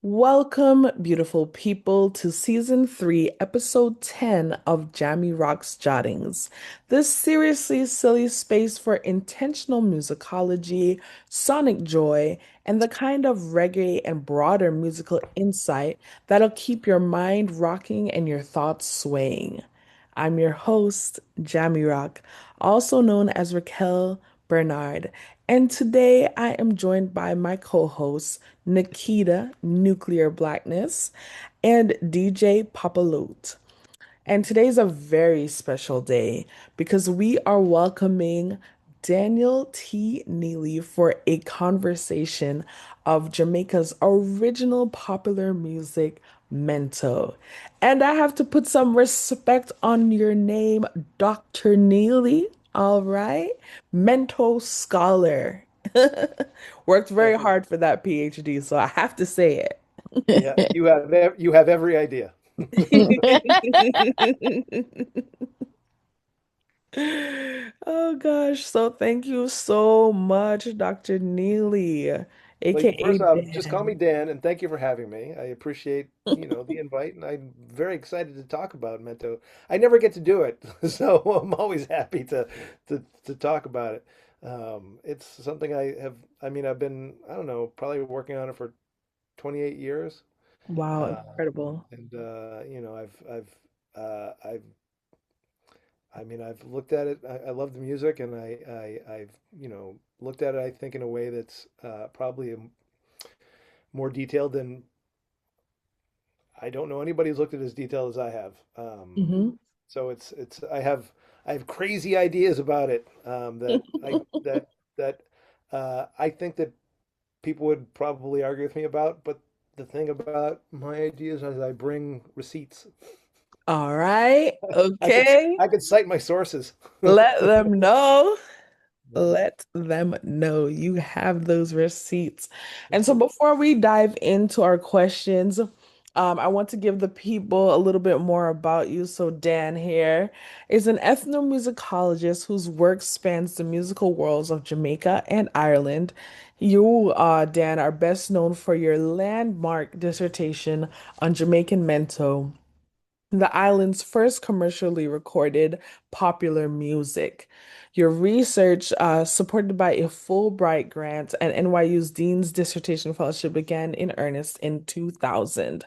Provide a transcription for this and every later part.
Welcome, beautiful people, to season 3, episode 10 of Jahmi Roc's Jottings. This seriously silly space for intentional musicology, sonic joy, and the kind of reggae and broader musical insight that'll keep your mind rocking and your thoughts swaying. I'm your host, Jahmi Roc, also known as Racquel Bernard, and today I am joined by my co-hosts, Nikkita, Nuclear Blackness, and DJ Papalotl. And today's a very special day because we are welcoming Daniel T. Neely for a conversation of Jamaica's original popular music, Mento. And I have to put some respect on your name, Dr. Neely. All right. Mento scholar. Worked very Thank you. hard for that PhD, so I have to say Yeah, you have every idea. it. Oh gosh, so thank you so much, Dr. Neely, Well, aka first off, just call me Dan. Dan, and thank you for having me. I appreciate, the invite, and I'm very excited to talk about Mento. I never get to do it, so I'm always happy to talk about it. It's something I've been, I don't know, probably working on it for 28 years. Wow, Uh, incredible. and I've looked at it. I love the music, and I've looked at it. I think in a way that's probably more detailed than I don't know anybody who's looked at it as detailed as I have. Hmm. So I have crazy ideas about it that I think that people would probably argue with me about. But the thing about my ideas is I bring receipts. All right, I could okay. I could cite my sources. Let them know. Let them know you have those receipts. And so before we dive into our questions, I want to give the people a little bit more about you. So Dan here is an ethnomusicologist whose work spans the musical worlds of Jamaica and Ireland. You, Dan, are best known for your landmark dissertation on Jamaican Mento, the island's first commercially recorded popular music. Your research, supported by a Fulbright grant and NYU's Dean's Dissertation Fellowship, began in earnest in 2000.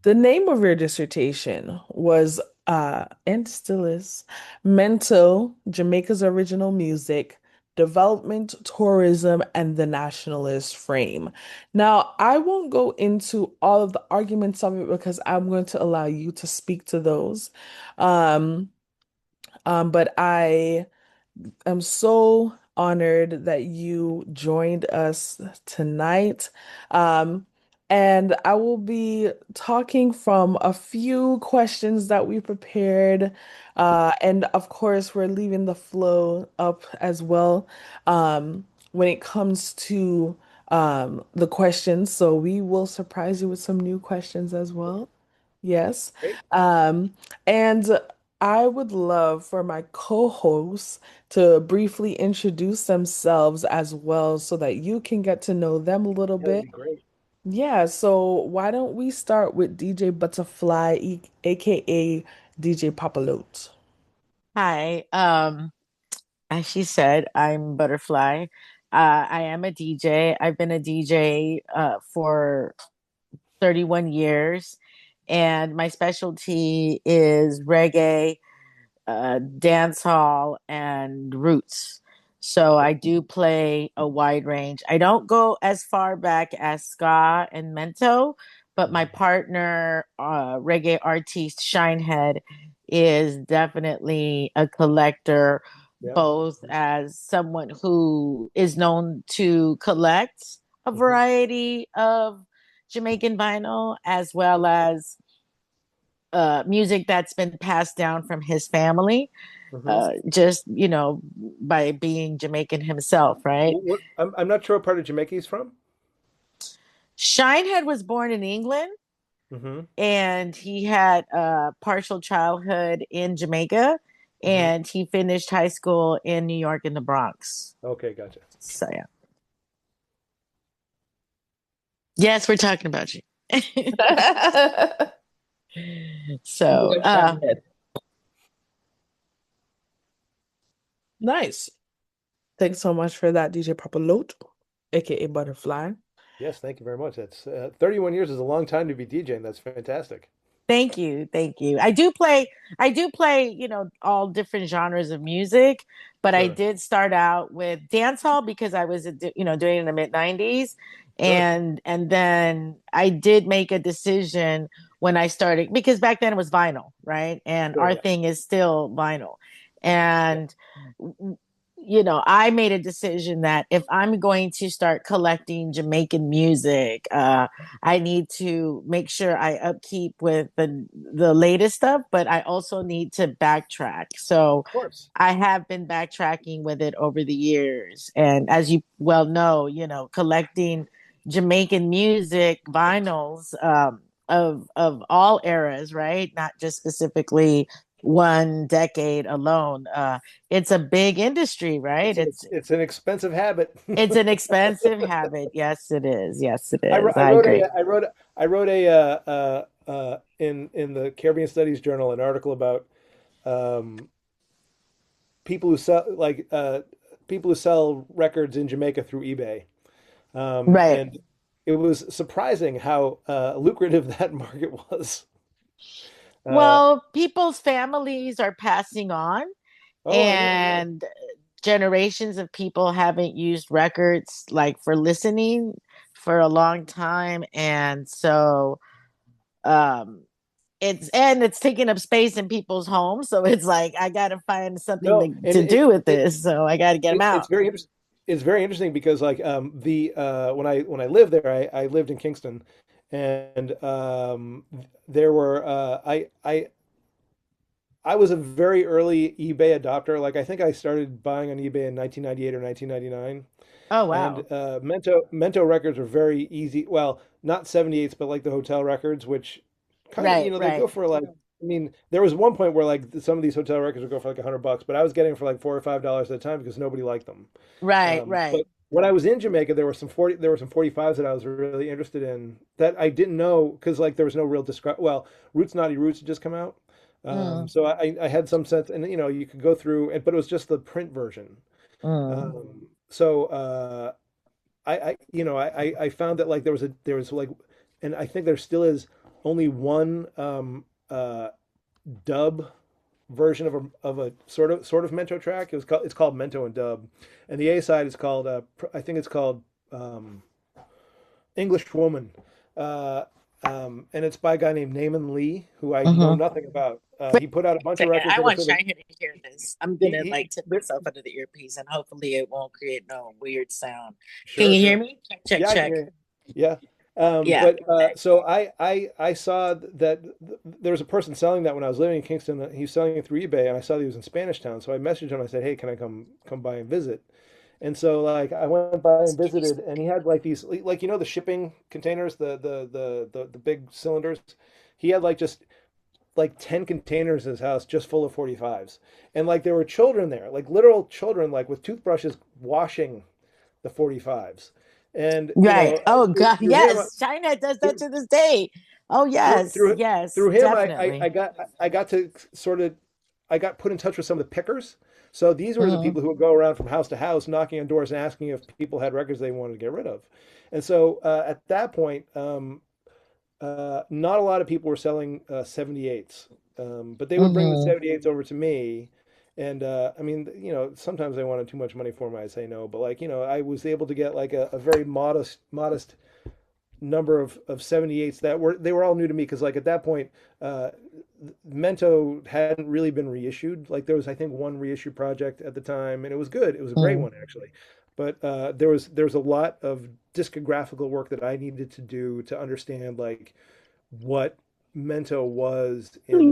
The name of your dissertation was, and still is, Mento, Jamaica's Original Music, Development, Tourism, and the Nationalist Frame. Now, I won't go into all of the arguments of it because I'm going to allow you to speak to those. Um, but I'm so honored that you joined us tonight. Um, and I will be talking from a few questions that we prepared. And of course, we're leaving the flow up as well when it comes to the questions. So we will surprise you with some new questions as well. Yes. Great. And I would love for my co-hosts to briefly introduce themselves as well so that you can get to know them a little Yeah, that'd bit. be great. Yeah, so why don't we start with DJ Buttahfly, aka DJ Papalotl? Hi. As she said, I'm Butterfly. I am a DJ. I've been a DJ for 31 years, and my specialty is reggae, dancehall, and roots. So I do play a wide range. I don't go as far back as ska and mento, but my Mhm. partner, reggae artist Shinehead, is definitely a collector, Yeah. both as someone who is known to collect a Hmm. variety of Jamaican vinyl, as well as music that's been passed down from his family, Hmm. just, by being Jamaican himself, right? I'm not sure what part of Jamaica he's from. Shinehead was born in England, Hmm. and he had a partial childhood in Jamaica, Hmm. and he finished high school in New York in the Bronx. Okay, gotcha. So, yeah. Yes, we're talking about you. So, Good Shinehead. Nice. Thanks so much for that, DJ Papalotl, aka Butterfly. Yes, thank you very much. That's 31 years is a long time to be DJing. That's fantastic. thank you, thank you. I do play, all different genres of music, but I Sure, did start out with dancehall because I was, doing it in the mid 90s, sure, and then I did make a decision when I started because back then it was vinyl, right? And sure. our Yeah, thing is still vinyl, yeah. and I made a decision that if I'm going to start collecting Jamaican music, I need to make sure I upkeep with the latest stuff, but I also need to backtrack. So Of course. I have been backtracking with it over the years, and as you well know, collecting Jamaican music vinyls of all eras, right? Not just specifically one decade alone. It's a big industry, right? It's an expensive habit. It's an expensive habit. Yes, it is. Yes, it I, wrote- is. I I wrote agree. a I wrote a in the Caribbean Studies Journal an article about um, people who sell people who sell records in Jamaica through eBay, Right. and it was surprising how lucrative that market was. Uh, Well, people's families are passing on, oh yeah, yeah, and generations of people haven't used records like for listening for a long time, and so um it's taking up space in people's homes, so it's like I gotta find something no, to and do with this, so I gotta get them it's out. very interesting. It's very interesting because like the when I lived there, I lived in Kingston, and there were I was a very early eBay adopter. Like I think I started buying on eBay in 1998 or 1999. Oh And wow. Mento records were very easy. Well, not 78s, but like the hotel records, which kind of, Right, they right, go for like, I mean, there was one point where like some of these hotel records would go for like $100, but I was getting them for like $4 or $5 at a time because nobody liked them. right, right. But when I was in Jamaica, there were some 45s that I was really interested in that I didn't know because like there was no real describe. Well, Roots Naughty Roots had just come out. Mm, So I had some sense, and you could go through, but it was just the print version. mm. So I found that like there was like, and I think there still is only one dub version of a sort of Mento track. It's called Mento and Dub, and the A side is called I think it's called um, English Woman, uh, and it's by a guy named Naaman Lee, who I know Mm-hmm. nothing about. Wait He put out a a bunch of second. records I that are want sort of Shinehead to hear this. I'm gonna he like tip they're- myself under the earpiece, and hopefully it won't create no weird sound. Can sure, you hear sure. me? Check, check, Yeah, I can check. hear you. Yeah. Yeah. But so I saw that there was a person selling that when I was living in Kingston. He was selling it through eBay, and I saw that he was in Spanish Town. So I messaged him. I said, "Hey, can I come by and visit?" And so like I went by and visited, and he had like these like the shipping containers, the big cylinders. He had like just like 10 containers in his house just full of 45s. And like there were children there, like literal children, like with toothbrushes washing the 45s. And Right. Oh through, God. through him, Yes. China does that through, to this day. Oh through yes. through Yes. through him, Definitely. I got to sort of I got put in touch with some of the pickers. So these were the Mm, people who would go around from house to house, knocking on doors and asking if people had records they wanted to get rid of. And so at that point, not a lot of people were selling 78s, but they would bring the mm-hmm. 78s over to me. And I mean, sometimes they wanted too much money for them. I'd say no, but like, I was able to get like a very modest number of 78s that they were all new to me because like at that point, uh, Mento hadn't really been reissued. Like there was, I think, one reissue project at the time, and it was good. It was a great Mm, one actually, but there was a lot of discographical work that I needed to do to understand like what Mento was in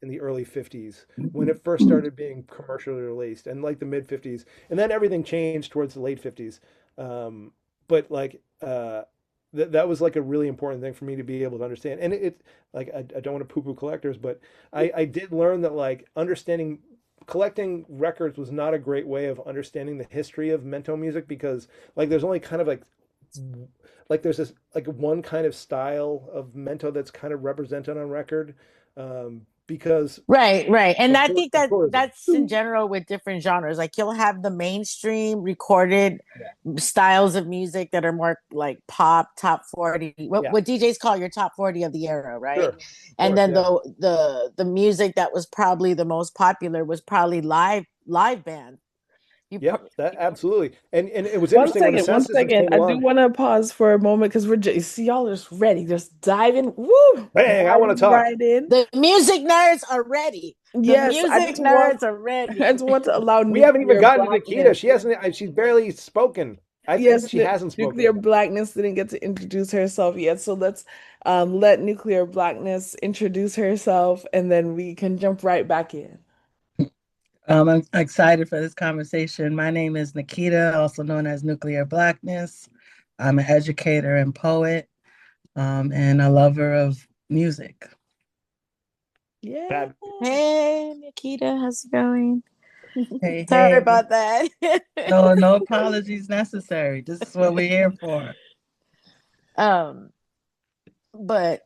the early 50s when it first started being commercially released, and like the mid 50s, and then everything changed towards the late 50s. But like that was like a really important thing for me to be able to understand. And like I don't want to poo-poo collectors, but I did learn that like understanding collecting records was not a great way of understanding the history of Mento music because like there's only kind of like like there's this like one kind of style of Mento that's kind of represented on record, because Right. And I think of that tourism. that's in general with different genres. Like you'll have the mainstream recorded styles of music that are more like pop, top 40, Yeah, what DJs call your top 40 of the era, right? sure, of And course, then yeah. the music that was probably the most popular was probably live band. You Yep, that absolutely. And it was One interesting when the second, sound one systems second. came I do along. want to pause for a moment because we're just see y'all just ready, just diving, woo, Bang, I want to diving talk. right in. the music nerds are ready. The Yes, music nerds are I ready. just want to allow We haven't even nuclear gotten to Nikkita. blackness. She hasn't. She's barely spoken. I think Yes, she hasn't nuclear spoken. blackness didn't get to introduce herself yet, so let's let nuclear blackness introduce herself, and then we can jump right back in. I'm excited for this conversation. My name is Nikkita, also known as Nuclear Blackness. I'm an educator and poet, and a lover of music. Yeah. Fab- Hey, Nikita, how's it going? Hey, Sorry hey. about that. No apologies necessary. This is what we're here for. um, but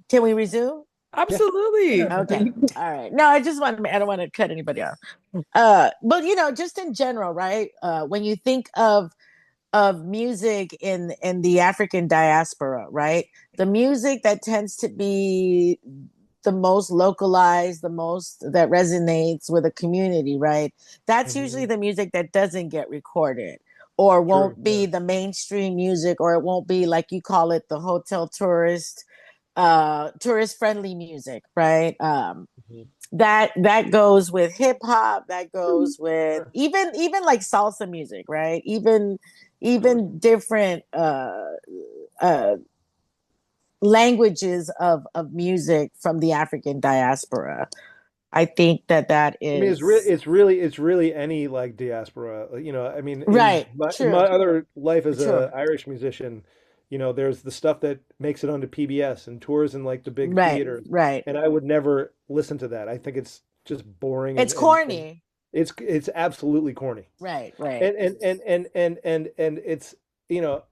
can we resume? Yeah, Absolutely. Okay. All right. No, I don't want to cut anybody off. But just in general, right? When you think of music in the African diaspora, right? The music that tends to be the most localized, the most that resonates with a community, right? That's usually mhm, the music that doesn't get recorded or true. won't Yeah. be the mainstream music, or it won't be like you call it the hotel tourist friendly music, right? Mhm. That goes with hip hop, that goes with Sure, even like salsa music, right? sure. Even different uh languages of music from the African diaspora. I think that I mean, is it's really any like diaspora. I mean, right. in my True. other life as True. a Irish musician, there's the stuff that makes it onto PBS and tours in like the big Right. theaters, Right. and I would never listen to that. I think it's just boring It's and corny. it's absolutely corny. Right. Right. And it's you know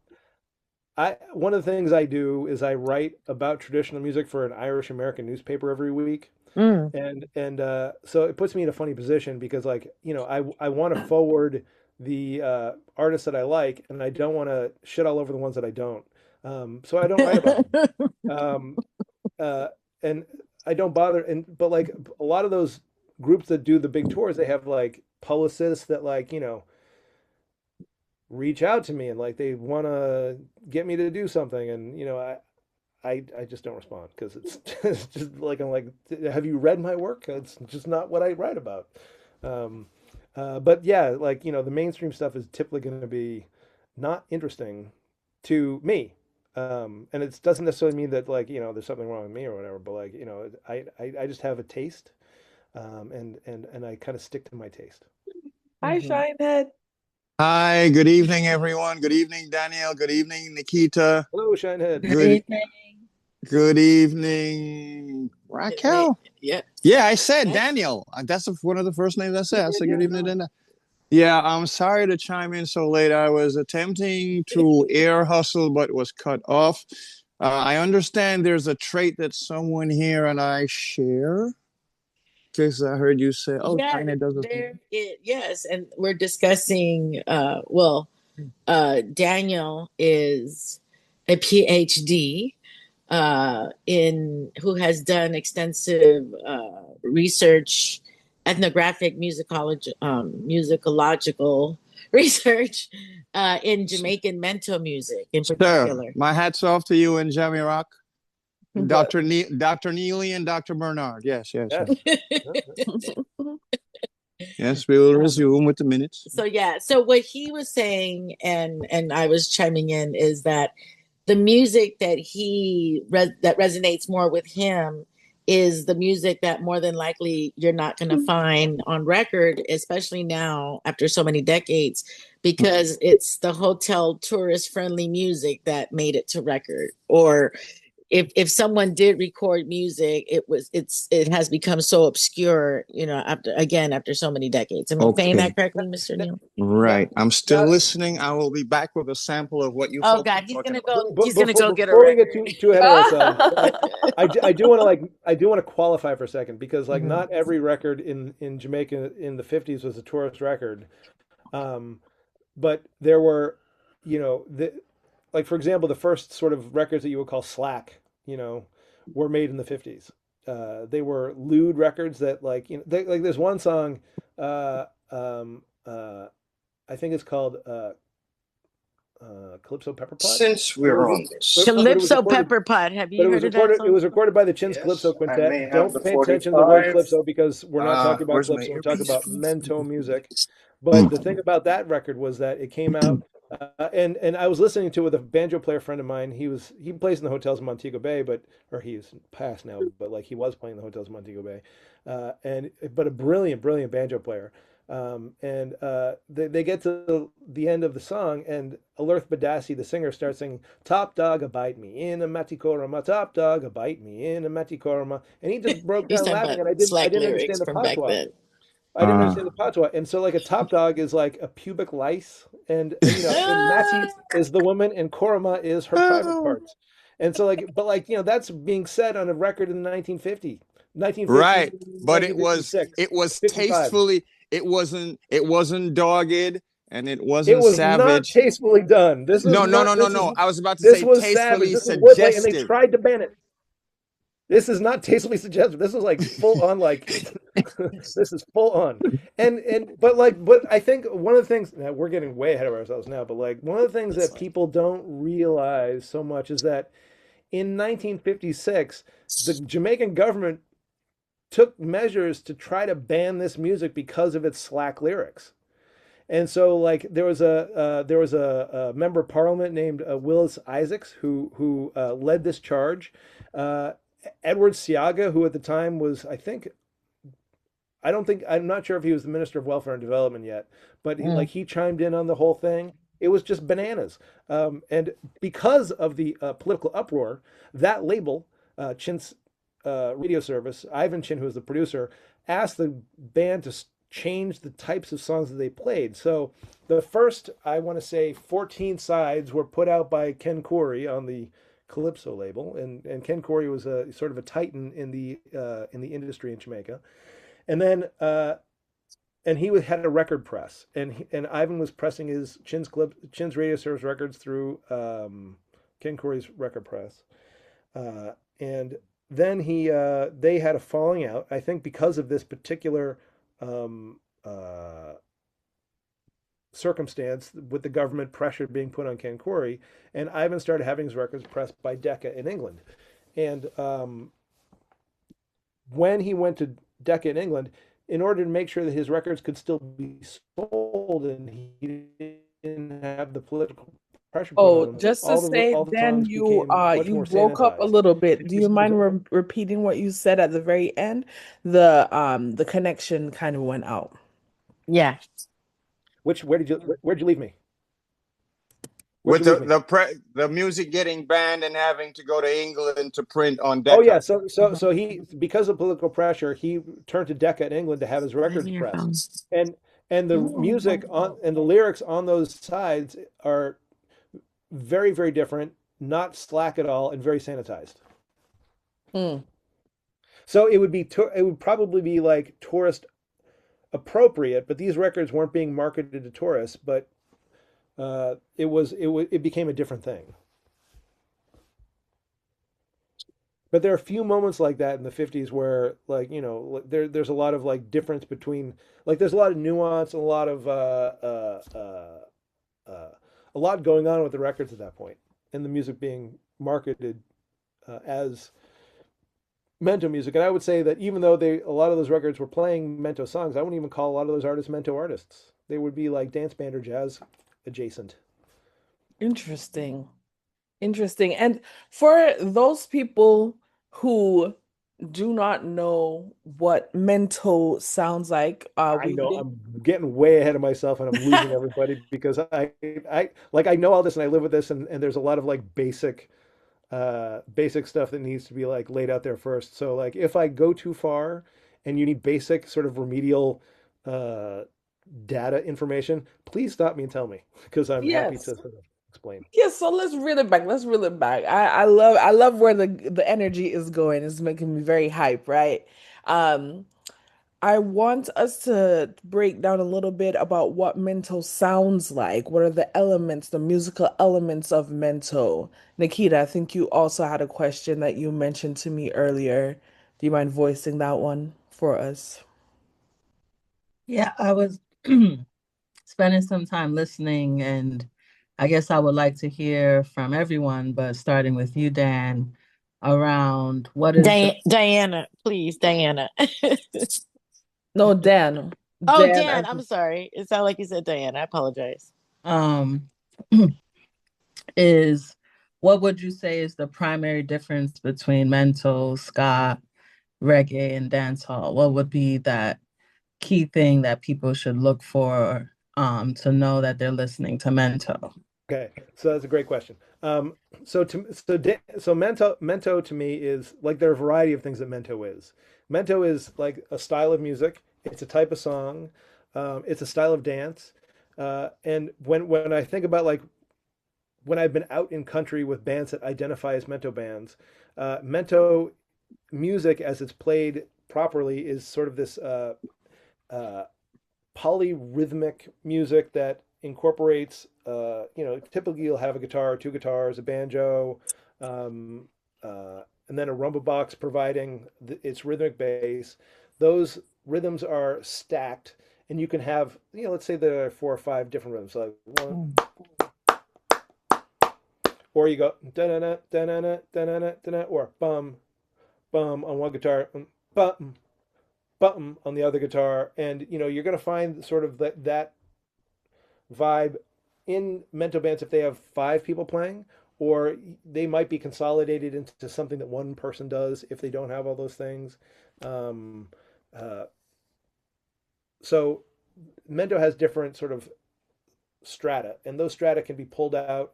I one of the things I do is I write about traditional music for an Irish American newspaper every week. Mm. And so it puts me in a funny position because like I want to forward the artists that I like, and I don't want to shit all over the ones that I don't. So I don't write about them. Um, uh, and I don't bother. And but like a lot of those groups that do the big tours, they have like publicists that like reach out to me and like they want to get me to do something, and I just don't respond because it's just like I'm like, have you read my work? It's just not what I write about. Um, but yeah, like the mainstream stuff is typically going to be not interesting to me. And it doesn't necessarily mean that like there's something wrong with me or whatever. But like I just have a taste, and I kind of stick to my taste. Hi, Mhm. Shinehead. Hi, good evening, everyone. Good evening, Daniel. Good evening, Nikkita. Hello, Shinehead. Good Good evening. good evening, Wait. Raquel. Yeah. Yeah, I said Yeah. Daniel. That's one of the first names I said. I said good Yeah, evening, Daniel. Yeah, I'm sorry to chime in so late. I was attempting to air hustle, but was cut off. I understand there's a trait that someone here and I share. Because I heard you say, "Oh, Yeah, China does this." yes, and we're discussing Daniel is a PhD in who has done extensive research, ethnographic musicological research in Jamaican Mento music in Sir, particular. my hat's off to you and Jahmi Roc, yeah, Dr. Neely, and Dr. Bernard. Yes, yes, yes. yes. Yeah, Yes, we will Um, resume with the minutes. so yeah, so what he was saying, and I was chiming in, is that the music that resonates more with him is the music that more than likely you're not going to find on record, especially now after so many decades, because it's the hotel tourist friendly music that made it to record, or if someone did record music, it has become so obscure, after so many decades. Am I saying Okay. that correctly, Mr. Neil? Now, Right. I'm still now, listening. I will be back with a sample of what you Oh folks God, are talking about. he's gonna go get a before we get record. too ahead of ourselves, I do want to qualify for a second because like Mhm. not every record in Jamaica in the 50s was a tourist record. Um, but there were, like for example, the first sort of records that you would call slack, were made in the 50s. They were lewd records that like there's one song, uh, um, uh, I think it's called Calypso Pepper Pot, Since but it we're was on this, but it was Calypso recorded Pepper Pot. Have but you heard of that it song? was recorded by the Chins Calypso yes, I may Quintet. have the Don't pay attention to the word 45. calypso because we're not talking about Where's my calypso. We're talking earpiece? about mento music. But the thing Mm. about that record was that it came out, and I was listening to it with a banjo player friend of mine. He plays in the hotels in Montego Bay, or he's passed now, but like he was playing in the hotels in Montego Bay, but a brilliant banjo player. They get to the end of the song, and Alerth Badassi, the singer, starts singing, "Top dog a bite me in a matikorama, top dog a bite me in a matikorama," and he just broke He's down talking laughing, about and I slack didn't understand lyrics the from back patois. then. I didn't Uh, understand the patois, and so like a top dog is like a pubic lice, and and Ah, Mati is the woman, and Koroma is her private parts, and so like, but like that's being said on a record in the 1950, right. But 1956, it was 55. tastefully, it wasn't dogged and it It wasn't was not savage. tastefully done. This is No, no, not. no, no, no. I was about to This say was savage. tastefully This was wordplay, and they suggestive. tried to ban it. This is not tastefully suggestive. This is like full on. Like this is full on. But I think one of the things, now we're getting way ahead of ourselves now. But like one of the things that's that fine. people don't realize so much is that in 1956, the Jamaican government took measures to try to ban this music because of its slack lyrics. And so, like, there was a member of parliament named Willis Isaacs who led this charge. Uh, Edward Siaga, who at the time was, I'm not sure if he was the Minister of Welfare and Development yet, but Mm. he chimed in on the whole thing. It was just bananas. And because of the political uproar, that label, Chin's radio service, Ivan Chin, who was the producer, asked the band to change the types of songs that they played. So the first, I want to say, 14 sides were put out by Ken Corey on the Calypso label, and Ken Corey was a sort of a titan in the industry in Jamaica. And then and he had a record press, and Ivan was pressing his Chin's radio service records through Ken Corey's record press, and then they had a falling out. I think because of this particular um, uh, circumstance with the government pressure being put on Ken Corey, and Ivan started having his records pressed by Decca in England, and when he went to Decca in England, in order to make sure that his records could still be sold and he didn't have the political pressure put on Oh, him, just to say, all the then songs became much you more broke up a sanitized. little bit. Do you Because mind repeating what you said at the very end? The connection kind of went out. Yeah. where'd you leave me? Where'd With you leave me? the music getting banned and having to go to England to print on Oh Decca. yeah, so he, because of political pressure, he turned to Decca in England to have his Let records me your pressed, phone. and the music on and the lyrics on those sides are very different, not slack at all, and very sanitized. Hmm. So it would probably be like tourist appropriate, but these records weren't being marketed to tourists. But it became a different thing. But there are a few moments like that in the 50s where there's a lot of like difference between, like there's a lot of nuance and a lot going on with the records at that point, and the music being marketed as Mento music. And I would say that even though a lot of those records were playing Mento songs, I wouldn't even call a lot of those artists Mento artists. They would be like dance band or jazz adjacent. Interesting. Interesting. And for those people who do not know what mento sounds like, I we know did. I'm getting way ahead of myself and I'm losing everybody because I know all this and I live with this, and there's a lot of like basic basic stuff that needs to be like laid out there first. So like if I go too far and you need basic sort of remedial uh, data information, please stop me and tell me because I'm happy to Yes. sort of explain. Yes, so let's reel it back. Let's reel it back. I love where the energy is going. It's making me very hype, right? Um, I want us to break down a little bit about what Mento sounds like. What are the elements, the musical elements of Mento? Nikkita, I think you also had a question that you mentioned to me earlier. Do you mind voicing that one for us? Yeah, I was spending some time listening, and I guess I would like to hear from everyone, but starting with you, Dan, around what is the Diana, please, Diana. No, Dan. Oh, Dan, Dan, I'm sorry. It sounded like you said Diana. I apologize. um is what would you say is the primary difference between mento, ska, reggae, and dancehall? What would be that key thing that people should look for to know that they're listening to mento? Okay, so that's a great question. So Mento to me is like there are a variety of things that Mento is. Mento is like a style of music. It's a type of song. It's a style of dance. And when I think about like when I've been out in country with bands that identify as Mento bands, Mento music as it's played properly is sort of this uh, polyrhythmic music that incorporates, typically you'll have a guitar, two guitars, a banjo, um, and then a rumba box providing its rhythmic base. Those rhythms are stacked, and you can have, let's say there are 4 or 5 different rhythms, like one, or you go da-na-na, da-na-na, da-na-na, da-na, or bum, bum on one guitar, bum, bum on the other guitar, and you're going to find sort of that vibe in Mento bands if they have 5 people playing, or they might be consolidated into something that one person does if they don't have all those things. Um, uh, so Mento has different sort of strata, and those strata can be pulled out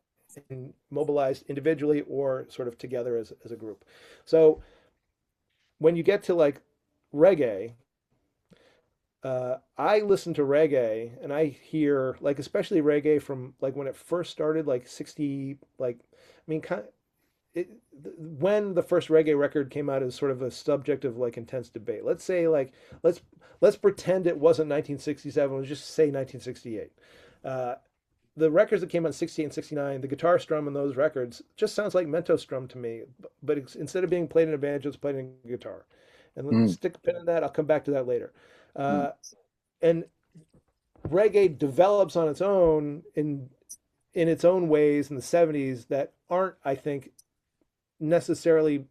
and mobilized individually or sort of together as a group. So when you get to like reggae, I listen to reggae and I hear like especially reggae from like when it first started, like 60, like I mean, kind of, it, when the first reggae record came out is sort of a subject of like intense debate. Let's say like let's let's pretend it wasn't 1967. Let's just say 1968. Uh, the records that came out in 68 and 69, the guitar strum in those records just sounds like Mento strum to me, but instead of being played in a banjo, it's played in a guitar. And let's Mm, stick a pin in that. I'll come back to that later. mm. Uh, and reggae develops on its own in its own ways in the 70s that aren't, I think, necessarily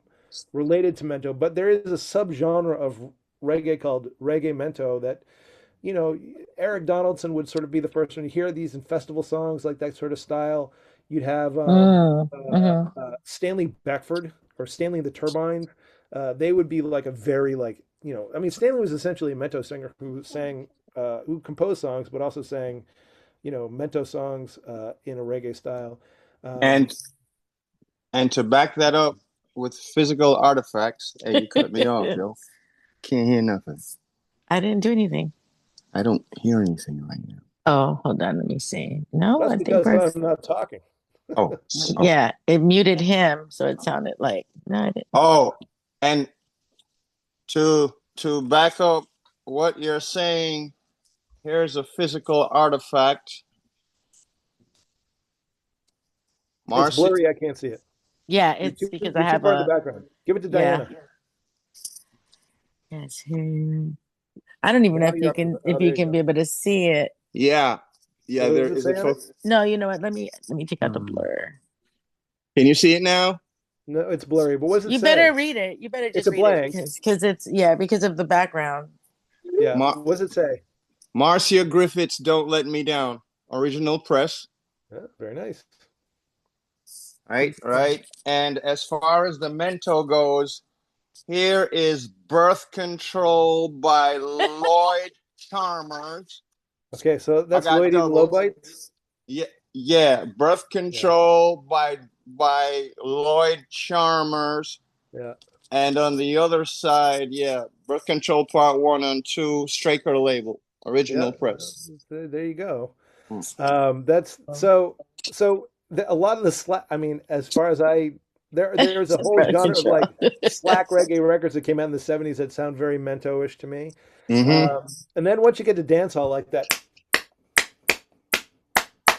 related to Mento, but there is a subgenre of reggae called reggae Mento that, you know, Eric Donaldson would sort of be the first one. You hear these in festival songs like that sort of style. You'd have Mm-hmm. Stanley Beckford or Stanley and the Turbines. They would be like a very like, I mean, Stanley was essentially a Mento singer who composed songs, but also sang, Mento songs in a reggae style. Um, And and to back that up with physical artifacts, hey, you cut me off, yo. Can't hear nothing. I didn't do anything. I don't hear anything right now. Oh, hold on. Let me see. No, that's I think because we're. I'm not talking. Oh, oh, Yeah, it muted him, so it sounded like no, I didn't. oh, and to back up what you're saying, here's a physical artifact. It's Marcy, blurry. I can't see it. Yeah, You're it's too because I you're too have far in the a background. Give it to yeah. Diana. Yes. I don't even know Now you're up. if Oh, you there you can go. be able to see it. yeah, yeah. What There does it is say it. on it? No, you know what? Let me take out the Um, blur. can you see it now? No, it's blurry. But what does it You better say? read it. You better It's just a read it blank. because it's yeah because of the background. Yeah. Mar- What does it say? Marcia Griffiths, "Don't Let Me Down," original press. Yeah, very nice. Right, right. And as far as the Mento goes, here is "Birth Control" by Lloyd Charmers. Okay, so I that's got Lloyd Eaton doubles. Lowbites. Yeah, yeah. "Birth Yeah. Control" by by Lloyd Charmers. Yeah. And on the other side, yeah, Birth Control Part 1 and 2, Straker label, Yeah. original press. There you go. Mm. That's so a lot of the slack. I mean, as far as there's a whole Birth genre of control. like slack reggae records that came out in the '70s that sound very Mento-ish to me. Mm-hmm. And then once you get to dancehall like that,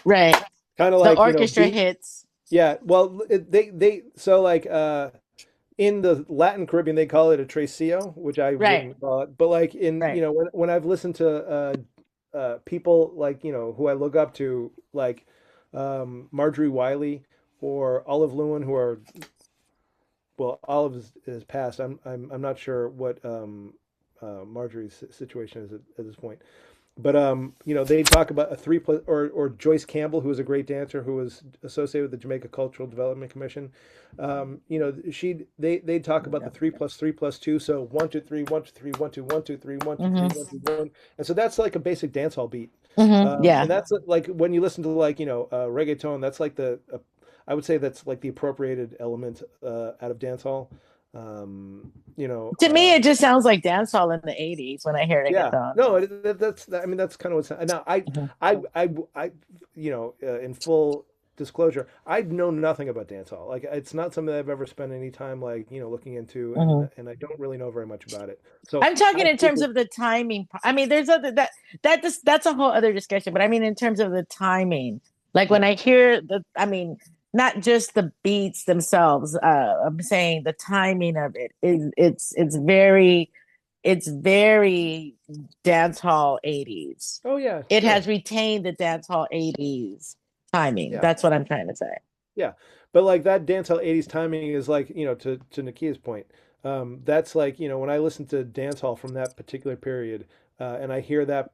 Right. kind of The like orchestra beat. hits. Yeah. Well, they so like in the Latin Caribbean they call it a tresillo, which I Right. wouldn't call it. But like in Right. when I've listened to people like who I look up to like Marjorie Wiley or Olive Lewin, who are well, Olive is passed. I'm not sure what Marjorie's situation is at this point. But they talk about a three plus or Joyce Campbell, who was a great dancer, who was associated with the Jamaica Cultural Development Commission. They talk about the 3+3+2. So 1 2 3 1 2 3 1 2 1 2 3 1 2 3 Mm-hmm. 1 2 1, and so that's like a basic dancehall beat. Mm-hmm. Yeah. And that's like when you listen to like reggaeton, that's like I would say that's like the appropriated element out of dancehall. Um, you know, To me, uh, it just sounds like dancehall in the '80s when I hear yeah, reggaeton. no, that's I mean that's kind of what's now. Mhm. I in full disclosure, I know nothing about dancehall. Like it's not something that I've ever spent any time like looking into, Mhm. and I don't really know very much about it. So I'm talking I in terms of the timing. I mean, there's other that's a whole other discussion. But I mean, in terms of the timing, like when yeah. I hear I mean, not just the beats themselves. I'm saying the timing of it is it's very dance hall '80s. Oh yeah, It sure. has retained the dance hall '80s timing. Yeah. That's what I'm trying to say. Yeah, but like that dancehall '80s timing is like to Nikia's point. That's like when I listen to dancehall from that particular period, and I hear that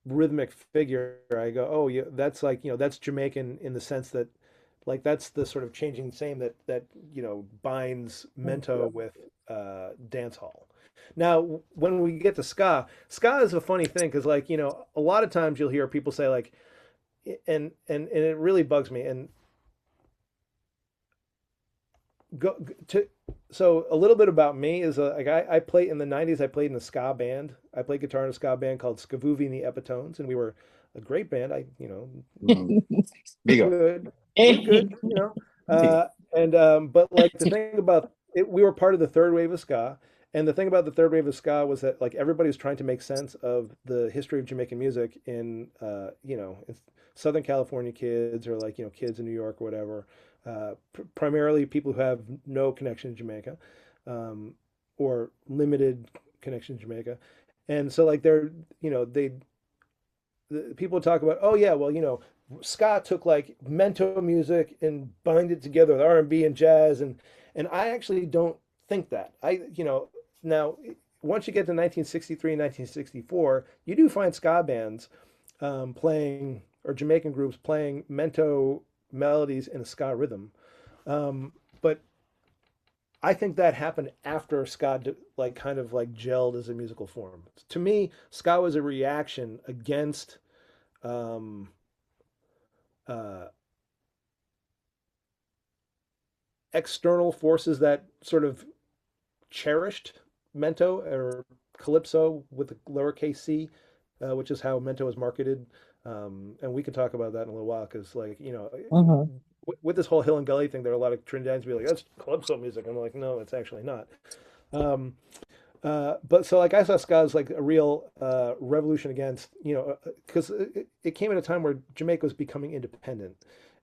rhythmic figure, I go, oh yeah, that's like that's Jamaican in the sense that like that's the sort of changing same that binds Mento with dancehall. Now, when we get to ska is a funny thing because like a lot of times you'll hear people say like, and it really bugs me and go to so a little bit about me is like I played in the '90s. I played in a ska band. I played guitar in a ska band called Skavuvi and the Epitones, and we were a great band. Big up. Good, we're good, and but like the thing about it, we were part of the third wave of ska, and the thing about the third wave of ska was that like everybody was trying to make sense of the history of Jamaican music in it's Southern California kids or like kids in New York or whatever, primarily people who have no connection to Jamaica, um, or limited connection to Jamaica, and so like they're they people talk about, oh yeah, well, Scott took like mento music and bind it together with R&B and jazz, and I actually don't think that. Now once you get to 1963 and 1964, you do find ska bands playing or Jamaican groups playing mento melodies in a ska rhythm, but I think that happened after ska like kind of like gelled as a musical form. To me, ska was a reaction against um, uh, external forces that sort of cherished Mento or Calypso with the lowercase c, which is how Mento is marketed. And we can talk about that in a little while because, like, Mhm. with this whole Hill and Gully thing, there are a lot of Trinidadians be like, "That's Calypso music." I'm like, no, it's actually not. Um, but so like I saw ska as like a real revolution against because it came at a time where Jamaica was becoming independent,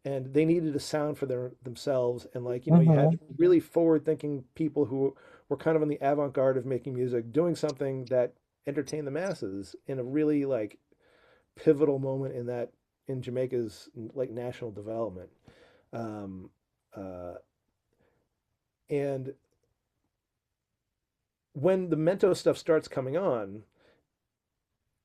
and they needed a sound for themselves, and like you had Mhm. really forward thinking people who were kind of on the avant garde of making music, doing something that entertained the masses in a really like pivotal moment in Jamaica's like national development. Um, uh, and when the Mento stuff starts coming on,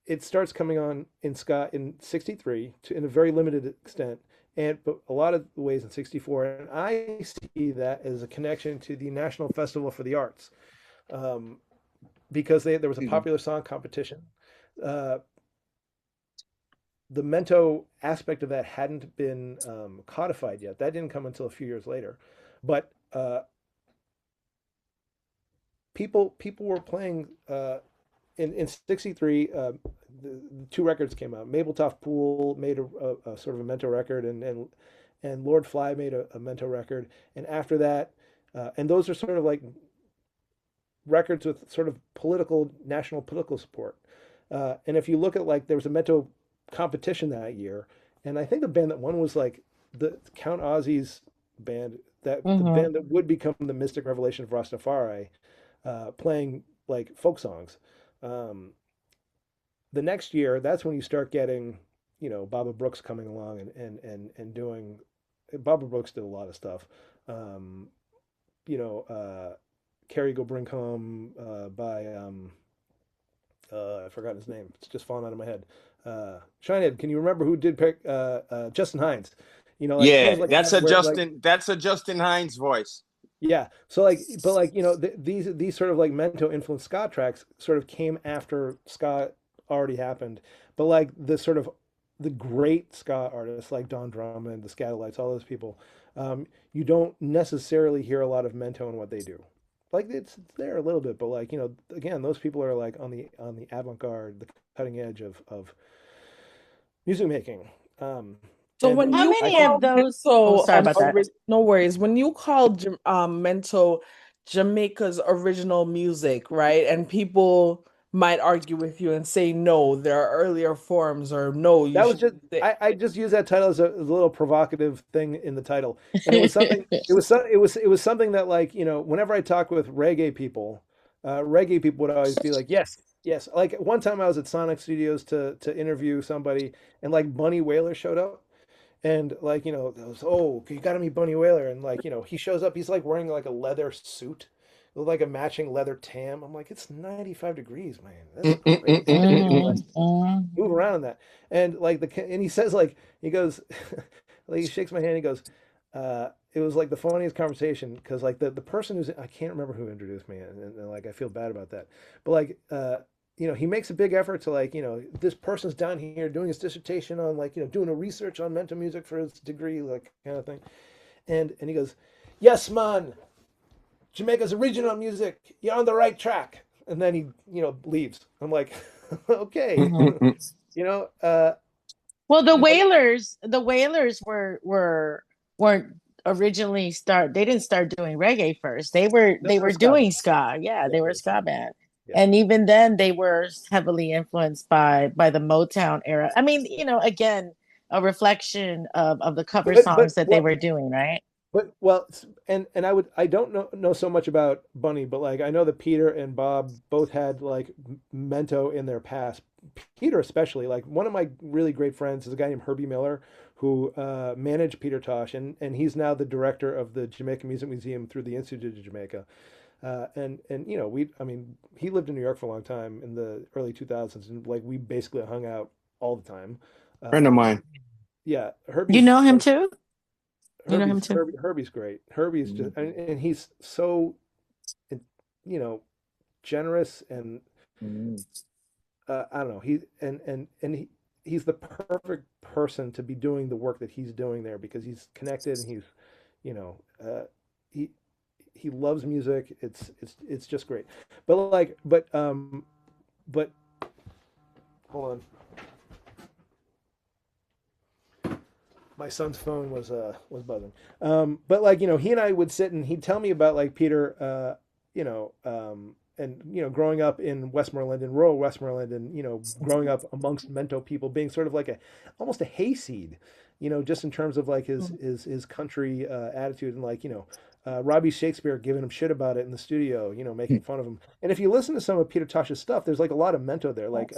it starts coming on in ska in '63 in a very limited extent, and but a lot of ways in '64. And I see that as a connection to the National Festival for the Arts, um, because there was a popular song competition. Uh, the Mento aspect of that hadn't been codified yet. That didn't come until a few years later. But people were playing in '63. The two records came out. Mabeltoft Pool made a sort of a Mento record, and Lord Fly made a Mento record. And after that, and those are sort of like records with sort of national political support. And if you look at like there was a Mento competition that year, and I think the band that won was like the Count Ozzie's band, that the Hmm. band that would become the Mystic Revelation of Rastafari, playing like folk songs. Um, the next year, that's when you start getting, Baba Brooks coming along and doing. Baba Brooks did a lot of stuff. Um, you know, Carrie Go Bring Home by I forgot his name. It's just fallen out of my head. Shinehead, can you remember who did pick Justin Hines? Like things Yeah, like that, where like That's a Justin Hines voice. yeah. So like, but like these sort of like Mento influenced ska tracks sort of came after ska already happened, but like the sort of the great ska artists like Don Drummond, the Scatolites, all those people, you don't necessarily hear a lot of Mento in what they do. Like it's there a little bit, but like again, those people are like on the avant-garde, the cutting edge of music making. So And when How you I many think of call those? Oh, Mento, sorry about that. no worries. When you call Mento Jamaica's original music, right? And people might argue with you and say, no, there are earlier forms, or no, you that was should just say. I just used that title as a little provocative thing in the title, and it was something. It was something that like whenever I talk with reggae people would always be like, yes, yes. Like one time I was at Sonic Studios to interview somebody, and like Bunny Wailer showed up, and like goes, oh, you got to meet Bunny Wailer, and like he shows up, he's like wearing like a leather suit, with like a matching leather tam. I'm like, it's 95 degrees, man. That's crazy. Mhm, mhm. Move around in that. And like and he says like he goes like he shakes my hand, he goes, it was like the funniest conversation because like the person who's I can't remember who introduced me, and like I feel bad about that. But like he makes a big effort to like, this person's down here doing his dissertation on like, doing a research on mental music for his degree, like kind of thing. And he goes, yes, man, Jamaica's original music. You're on the right track. And then he, leaves. I'm like, okay, you know, uh, Well, like The Wailers weren't originally start. They didn't start doing reggae first. no, They they're a were ska doing band. ska. Yeah, Yeah, they were they're a a ska ska band. band, Yeah, and even then they were heavily influenced by the Motown era. I mean, again, a reflection of the cover but songs that they well, were doing, right? and I don't know so much about Bunny, but like I know that Peter and Bob both had like Mento in their past. Peter especially, like one of my really great friends is a guy named Herbie Miller who managed Peter Tosh, and he's now the director of the Jamaican Music Museum through the Institute of Jamaica. And I mean, he lived in New York for a long time in the early 2000s, and like we basically hung out all the time. Friend of Um, mine. yeah, You know him too. You know him too. Herbie's great. Herbie's just and he's so you know generous and I don't know he's the perfect person to be doing the work that he's doing there because he's connected and he's you know he he loves music. It's just great. But like but hold on. My son's phone was buzzing. But like he and I would sit and he'd tell me about like Peter, and growing up in Westmoreland, in rural Westmoreland, and growing up amongst Mento people, being sort of like a almost a hayseed, just in terms of like his country attitude and like Robbie Shakespeare giving him shit about it in the studio, making fun of him. And if you listen to some of Peter Tosh's stuff, there's like a lot of Mento there, like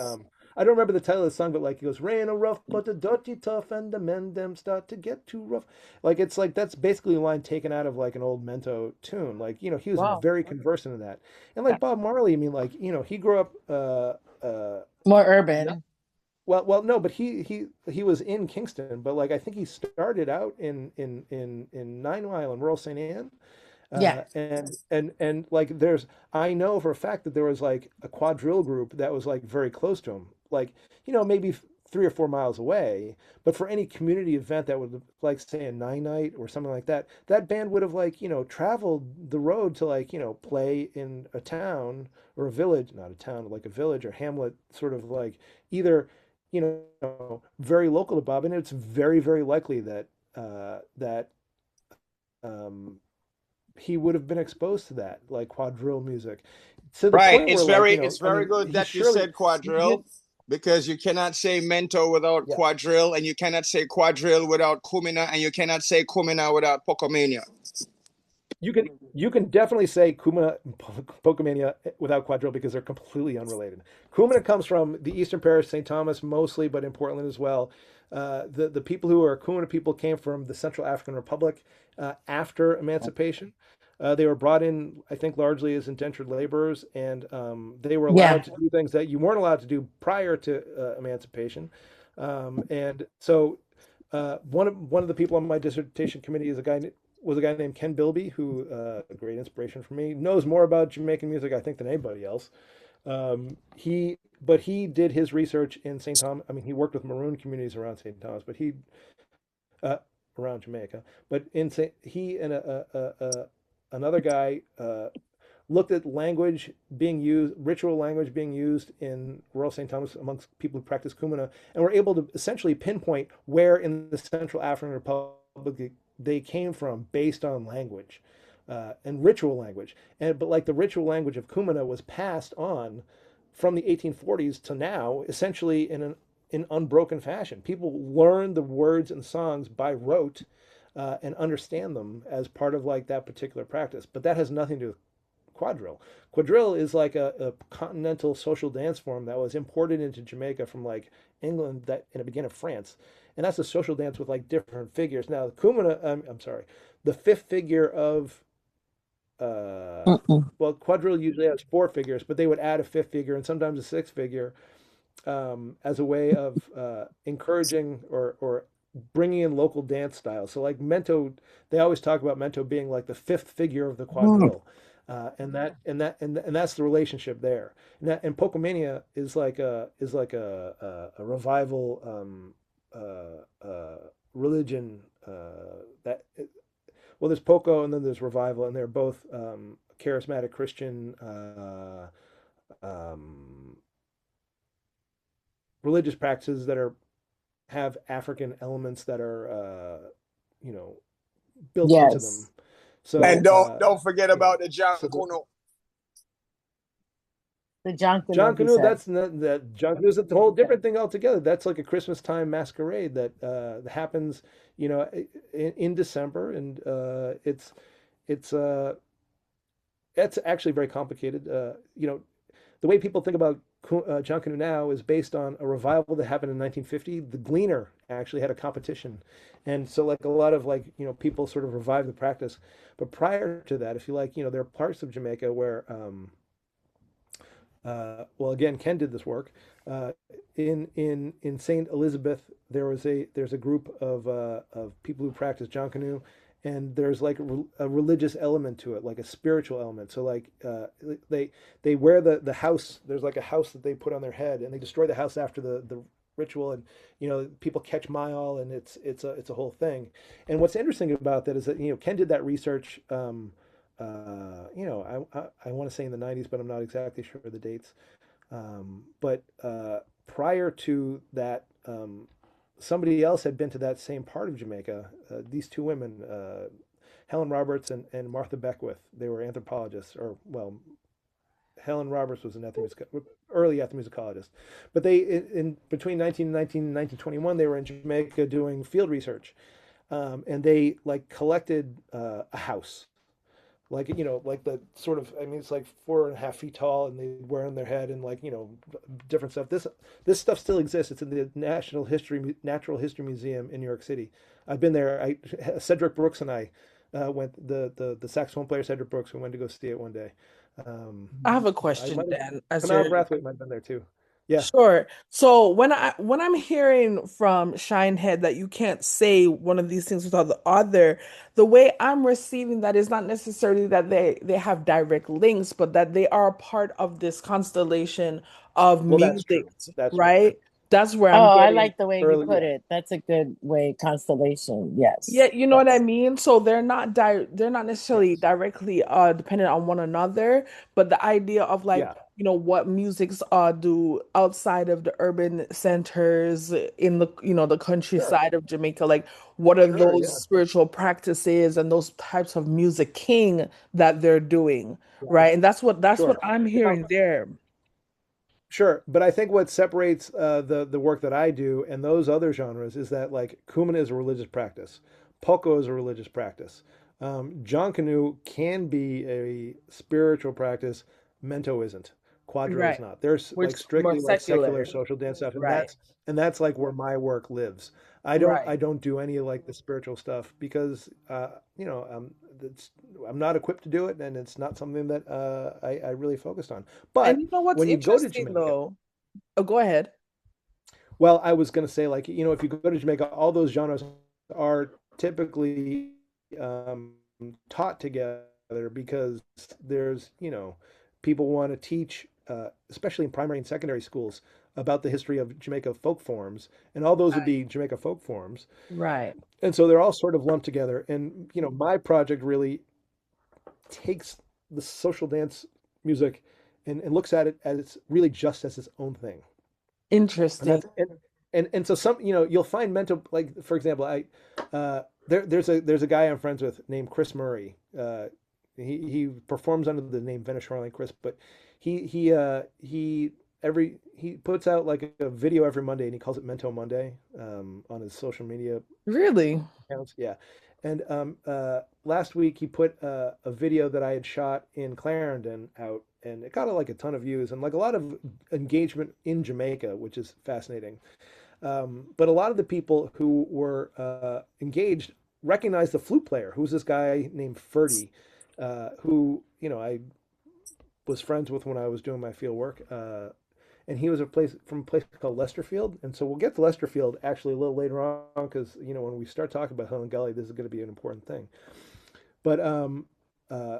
I don't remember the title of the song, but like he goes, "Rain a rough, but the dirty tough, and the men them start to get too rough." Like it's like that's basically a line taken out of like an old Mento tune. Like he was Wow. very conversant in that. And like Bob Marley, I mean, like he grew up. More Not, urban. no, but he was in Kingston, but like I think he started out in Nine Mile and rural St. Anne. Yeah. And like I know for a fact that there was like a quadrille group that was like very close to him, like maybe 3 or 4 miles away. But for any community event that would like say a nine night or something like that, that band would have like, traveled the road to like, play in a town or a village, not a town, like a village or hamlet, sort of like either, very local to Bob. And it's very, very likely that um, he would have been exposed to that, like quadrille music, to the Right. point where, like, It's I very mean, good he that you surely, said he, quadrille because you cannot say mento without yeah. quadrille, and you cannot say quadrille without kumina, and you cannot say kumina without pocomania. You can definitely say Kumina Pokemania without quadrille because they're completely unrelated. Kumina comes from the Eastern Parish, St. Thomas mostly, but in Portland as well. The people who are Kumina people came from the Central African Republic after emancipation. They were brought in, I think, largely as indentured laborers, and they were Yeah. allowed to do things that you weren't allowed to do prior to emancipation. And so one of the people on my dissertation committee was a guy named Ken Bilby, who a great inspiration for me, knows more about Jamaican music, I think, than anybody else. He did his research in St. Thomas. I mean, he worked with maroon communities around St. Thomas, but he uh, around Jamaica. But in St. he and another guy looked at language being used, ritual language being used in rural St. Thomas amongst people who practice Kumina, and were able to essentially pinpoint where in the Central African Republic they came from based on language and ritual language. But like the ritual language of Kumina was passed on from the 1840s to now, essentially in unbroken fashion. People learn the words and songs by rote and understand them as part of like that particular practice. But that has nothing to do with quadrille. Quadrille is like a continental social dance form that was imported into Jamaica from like England that and it began in France, and that's a social dance with like different figures. Now, the Kumina, I'm sorry, the fifth figure of uh, Mm-mm. well, quadrille usually has four figures, but they would add a fifth figure and sometimes a sixth figure as a way of encouraging or bringing in local dance styles. So like Mento, they always talk about Mento being like the fifth figure of the quadrille. And that's the relationship there. And Pokemania is like a revival religion that well, there's Poco and then there's revival, and they're both charismatic Christian um, religious practices that are have African elements that are you know built into them. Yes. And So don't forget you know about the so the Jankuno. The Jonquillo, John he Canoe, said. that's not, that John Canoe's a whole different thing altogether. That's like a Christmas time masquerade that happens, in December, and it's it's actually very complicated. The way people think about John Canoe now is based on a revival that happened in 1950. The Gleaner actually had a competition, and so like a lot of like people sort of revive the practice. But prior to that, if you like, there are parts of Jamaica where well, again, Ken did this work. Uh, in Saint Elizabeth, there's a group of people who practice John Canoe, and there's like a religious element to it, like a spiritual element. So like they they wear the house. There's like a house that they put on their head, and they destroy the house after the ritual, and people catch Mayal, and it's a whole thing. And what's interesting about that is that Ken did that research. I want to say in the 90s, but I'm not exactly sure of the dates. But prior to that, somebody else had been to that same part of Jamaica. These two women, Helen Roberts and Martha Beckwith, they were anthropologists, or well, Helen Roberts was an early ethnomusicologist. But they, in between 1919 and 1921, they were in Jamaica doing field research, and they like collected a house like like the sort of I mean it's like 4.5 feet tall and they wear on their head and like different stuff. This stuff still exists. It's in the Natural History Museum in New York City. I've been there. I Cedric Brooks and I went the saxophone player Cedric Brooks. We went to go see it one day. Um, I have a I question, might have Dan, as Kamau you're Brathwaite might have been there too. Yeah. sure. So when I'm hearing from Shinehead that you can't say one of these things without the other, the way I'm receiving that is not necessarily that they have direct links, but that they are part of this constellation of Well, that's music, true. That's true. right? That's where I'm Oh, I getting. like the way you Early, put yeah, it. That's a good way. Constellation. Yes. Yeah, you know what I Yes. mean? So they're not necessarily yes, directly dependent on one another, but the idea of like, yeah, what musics do outside of the urban centers in the, the sure, countryside of Jamaica, like what are sure, those yeah, spiritual practices and those types of music king that they're doing, yeah, right? And that's what sure. I'm Now, hearing there. sure, but I think what separates the work that I do and those other genres is that like Kuman is a religious practice, Polka is a religious practice, John Canoe can be a spiritual practice, Mento isn't, Quadro is Right. not. There's Which like is more strictly like secular secular. social dance stuff, Right. and that's like where my work lives. Right. I don't do any of like the spiritual stuff because it's, I'm not equipped to do it, and it's not something that I really focused on. And But you know what's when you go to interesting Jamaica, though? Oh, go ahead. well, I was going to say, like, if you go to Jamaica, all those genres are typically um, taught together because there's, people want to teach, especially in primary and secondary schools, about the history of Jamaica folk forms, and all those would Right. be Jamaica folk forms. Right. And so they're all sort of lumped together. And, my project really takes the social dance music and looks at it as it's really just as its own thing. And Interesting. that's and so some you'll find mental, like for example there's a guy I'm friends with named Chris Murray. He performs under the name Venice Shoreline Chris, but he puts out like a video every Monday, and he calls it Mento Monday, on his social media Really? accounts. Yeah. And last week he put a video that I had shot in Clarendon out, and it got like a ton of views and like a lot of engagement in Jamaica, which is fascinating. But a lot of the people who were engaged recognized the flute player, who's this guy named Ferdy, who I was friends with when I was doing my field work. And he was from a place called Lesterfield. And so we'll get to Lesterfield actually a little later on because when we start talking about Hill and Gully, this is going to be an important thing. But uh,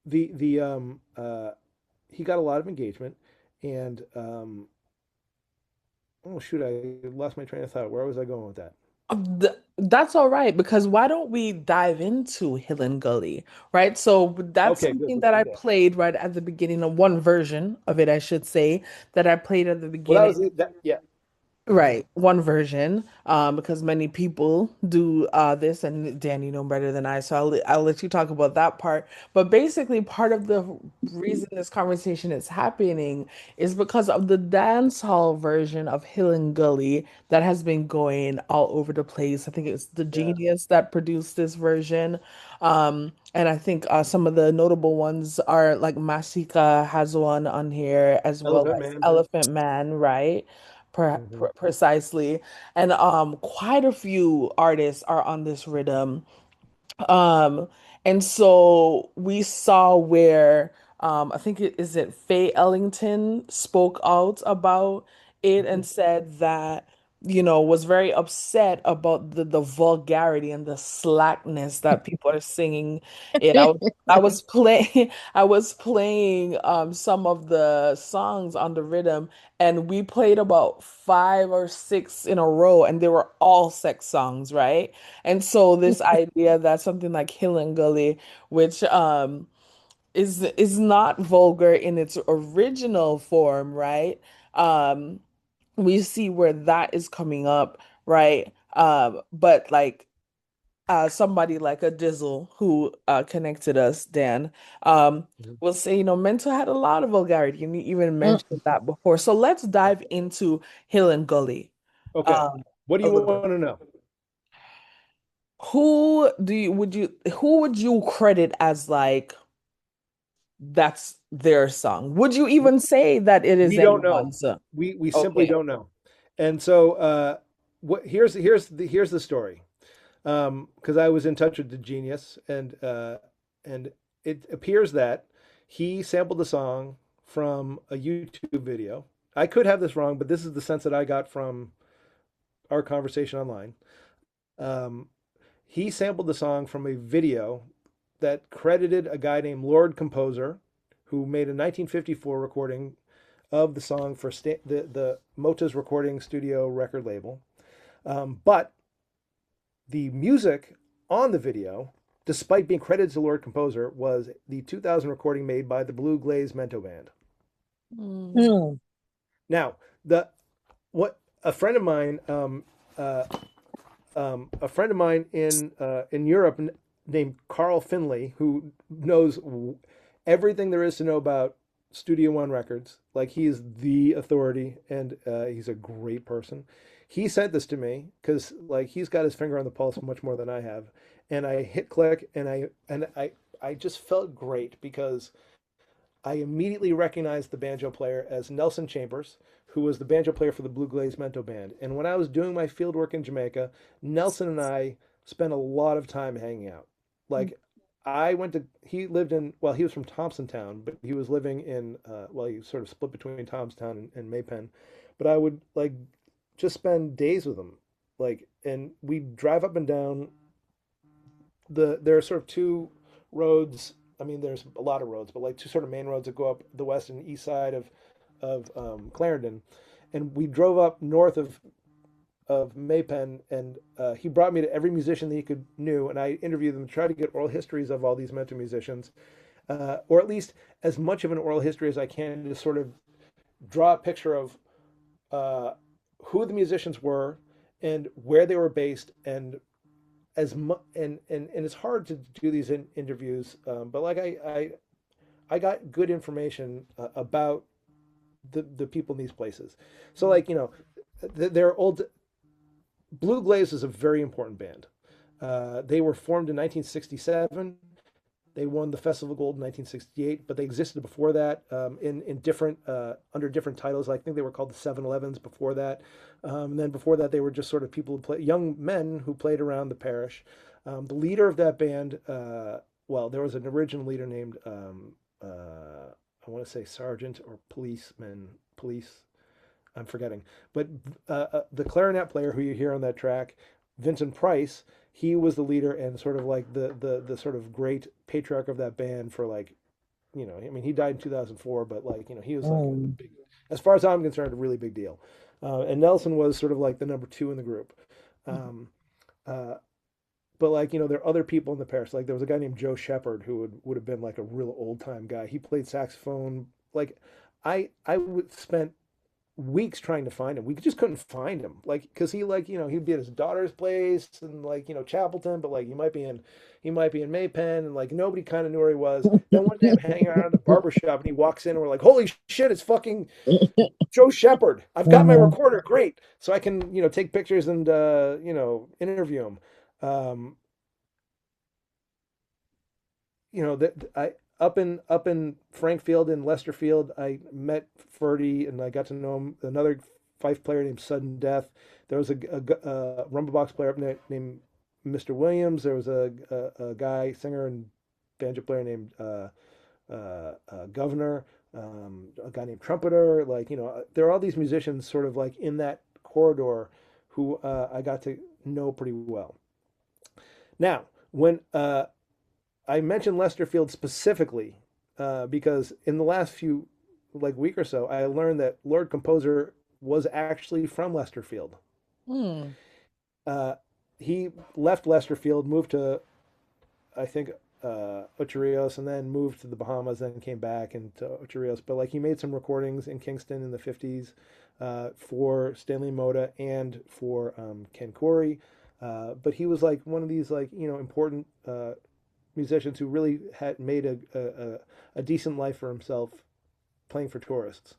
the he got a lot of engagement, and oh shoot, I lost my train of thought. Where was I going with that? That's all right because why don't we dive into Hill and Gully, right? So that's Okay, good. something Let's that do I that. played right at the beginning of one version of it, I should say, that I played at the Well, that beginning. was that. Yeah. Hmm. Right, one version, because many people do this, and Dan, you know better than I, so I'll let you talk about that part. But basically, part of the reason this conversation is happening is because of the dance hall version of Hill and Gully that has been going all over the place. I think it's the Yeah. Genius that produced this version, and I think some of the notable ones are like Masika has one on here as well Elephant as Man. Elephant Man, right? Hmm. Precisely. And quite a few artists are on this rhythm. Um, and so we saw where I think it Faye Ellington spoke out about it Hmm. and said that, was very upset about the vulgarity and the slackness that people are singing it. I was playing I was playing some of the songs on the rhythm, and we played about five or six in a row, and they were all sex songs, right? And so this idea that something like Hill and Gully, which is not vulgar in its original form, right? Um, we see where that is coming up, right? But like somebody like a Dizzle who connected us, Dan, Hmm. will say, Mento had a lot of vulgarity, and you even mentioned that before. So let's dive into Hill and Gully Okay. um What do a you little bit. want to know? Who would you credit as like that's their song? Would you even say that it is We don't know. anyone's? We simply Okay. don't know. And so what here's the story. Because I was in touch with the genius, and it appears that he sampled the song from a YouTube video. I could have this wrong, but this is the sense that I got from our conversation online. Um, he sampled the song from a video that credited a guy named Lord Composer, who made a 1954 recording of the song for the Mota's recording studio record label. But the music on the video, despite being credited to Lord Composer, was the 2000 recording made by the Blue Glaze Mento Band. Mm. Mm. Now, the what a friend of mine, a friend of mine in Europe named Carl Finley, who knows everything there is to know about Studio One Records. Like he is the authority, and he's a great person. He sent this to me because like he's got his finger on the pulse much more than I have, and I hit click, and I just felt great because I immediately recognized the banjo player as Nelson Chambers, who was the banjo player for the Blue Glaze Mento Band. And when I was doing my field work in Jamaica, Nelson and I spent a lot of time hanging out. Like, he lived in, well, he was from Thompsontown, but he was living in, well, he sort of split between Thompsontown and Maypen. But I would, like, just spend days with him. Like, and we'd drive up and down there are sort of two roads. I mean, there's a lot of roads, but like two sort of main roads that go up the west and east side of Clarendon, and we drove up north of Maypen, and he brought me to every musician that he could knew, and I interviewed them, tried to get oral histories of all these mentor musicians, or at least as much of an oral history as I can to sort of draw a picture of uh, who the musicians were and where they were based and as much and it's hard to do these interviews, but like I got good information about the people in these places. So like they're old. Blue Glaze is a very important band. They were formed in 1967. They won the Festival of Gold in 1968, but they existed before that in different under different titles. I think they were called the 7-Elevens before that. And then before that, they were just sort of people who play, young men who played around the parish. The leader of that band, well, there was an original leader named I want to say sergeant or policeman, police. I'm forgetting, but the clarinet player who you hear on that track, Vincent Price, he was the leader and sort of like the sort of great patriarch of that band for like, I mean, he died in 2004, but like, he was like a Mm. big, as far as I'm concerned, a really big deal. And Nelson was sort of like the number two in the group. Um, uh, but like, there are other people in the parish. Like there was a guy named Joe Shepard who would have been like a real old time guy. He played saxophone. Like I would spent weeks trying to find him. We just couldn't find him. Like, because he like, he'd be at his daughter's place and like, Chapelton, but like he might be in Maypen and like nobody kind of knew where he was. Then one day I'm hanging around at the barber shop and he walks in and we're like, holy shit, it's fucking Joe Shepard. I've got my Mhm. recorder. Great. So I can, take pictures and interview him. Um, that I up in Frankfield and Lesterfield, I met Ferdy and I got to know him. Another fife player named Sudden Death. There was a rumba box player up there named Mr. Williams. There was a guy singer and banjo player named Governor. A guy named Trumpeter. Like there are all these musicians sort of like in that corridor who I got to know pretty well. Now, when I mentioned Lesterfield specifically because in the last few like week or so, I learned that Lord Composer was actually from Lesterfield. Mm. Uh, he left Lesterfield, moved to I think Ocho Rios, and then moved to the Bahamas, then came back into Ocho Rios. But like he made some recordings in Kingston in the 50s for Stanley Mota and for Ken Corey. But he was like one of these like important musicians who really had made a decent life for himself playing for tourists.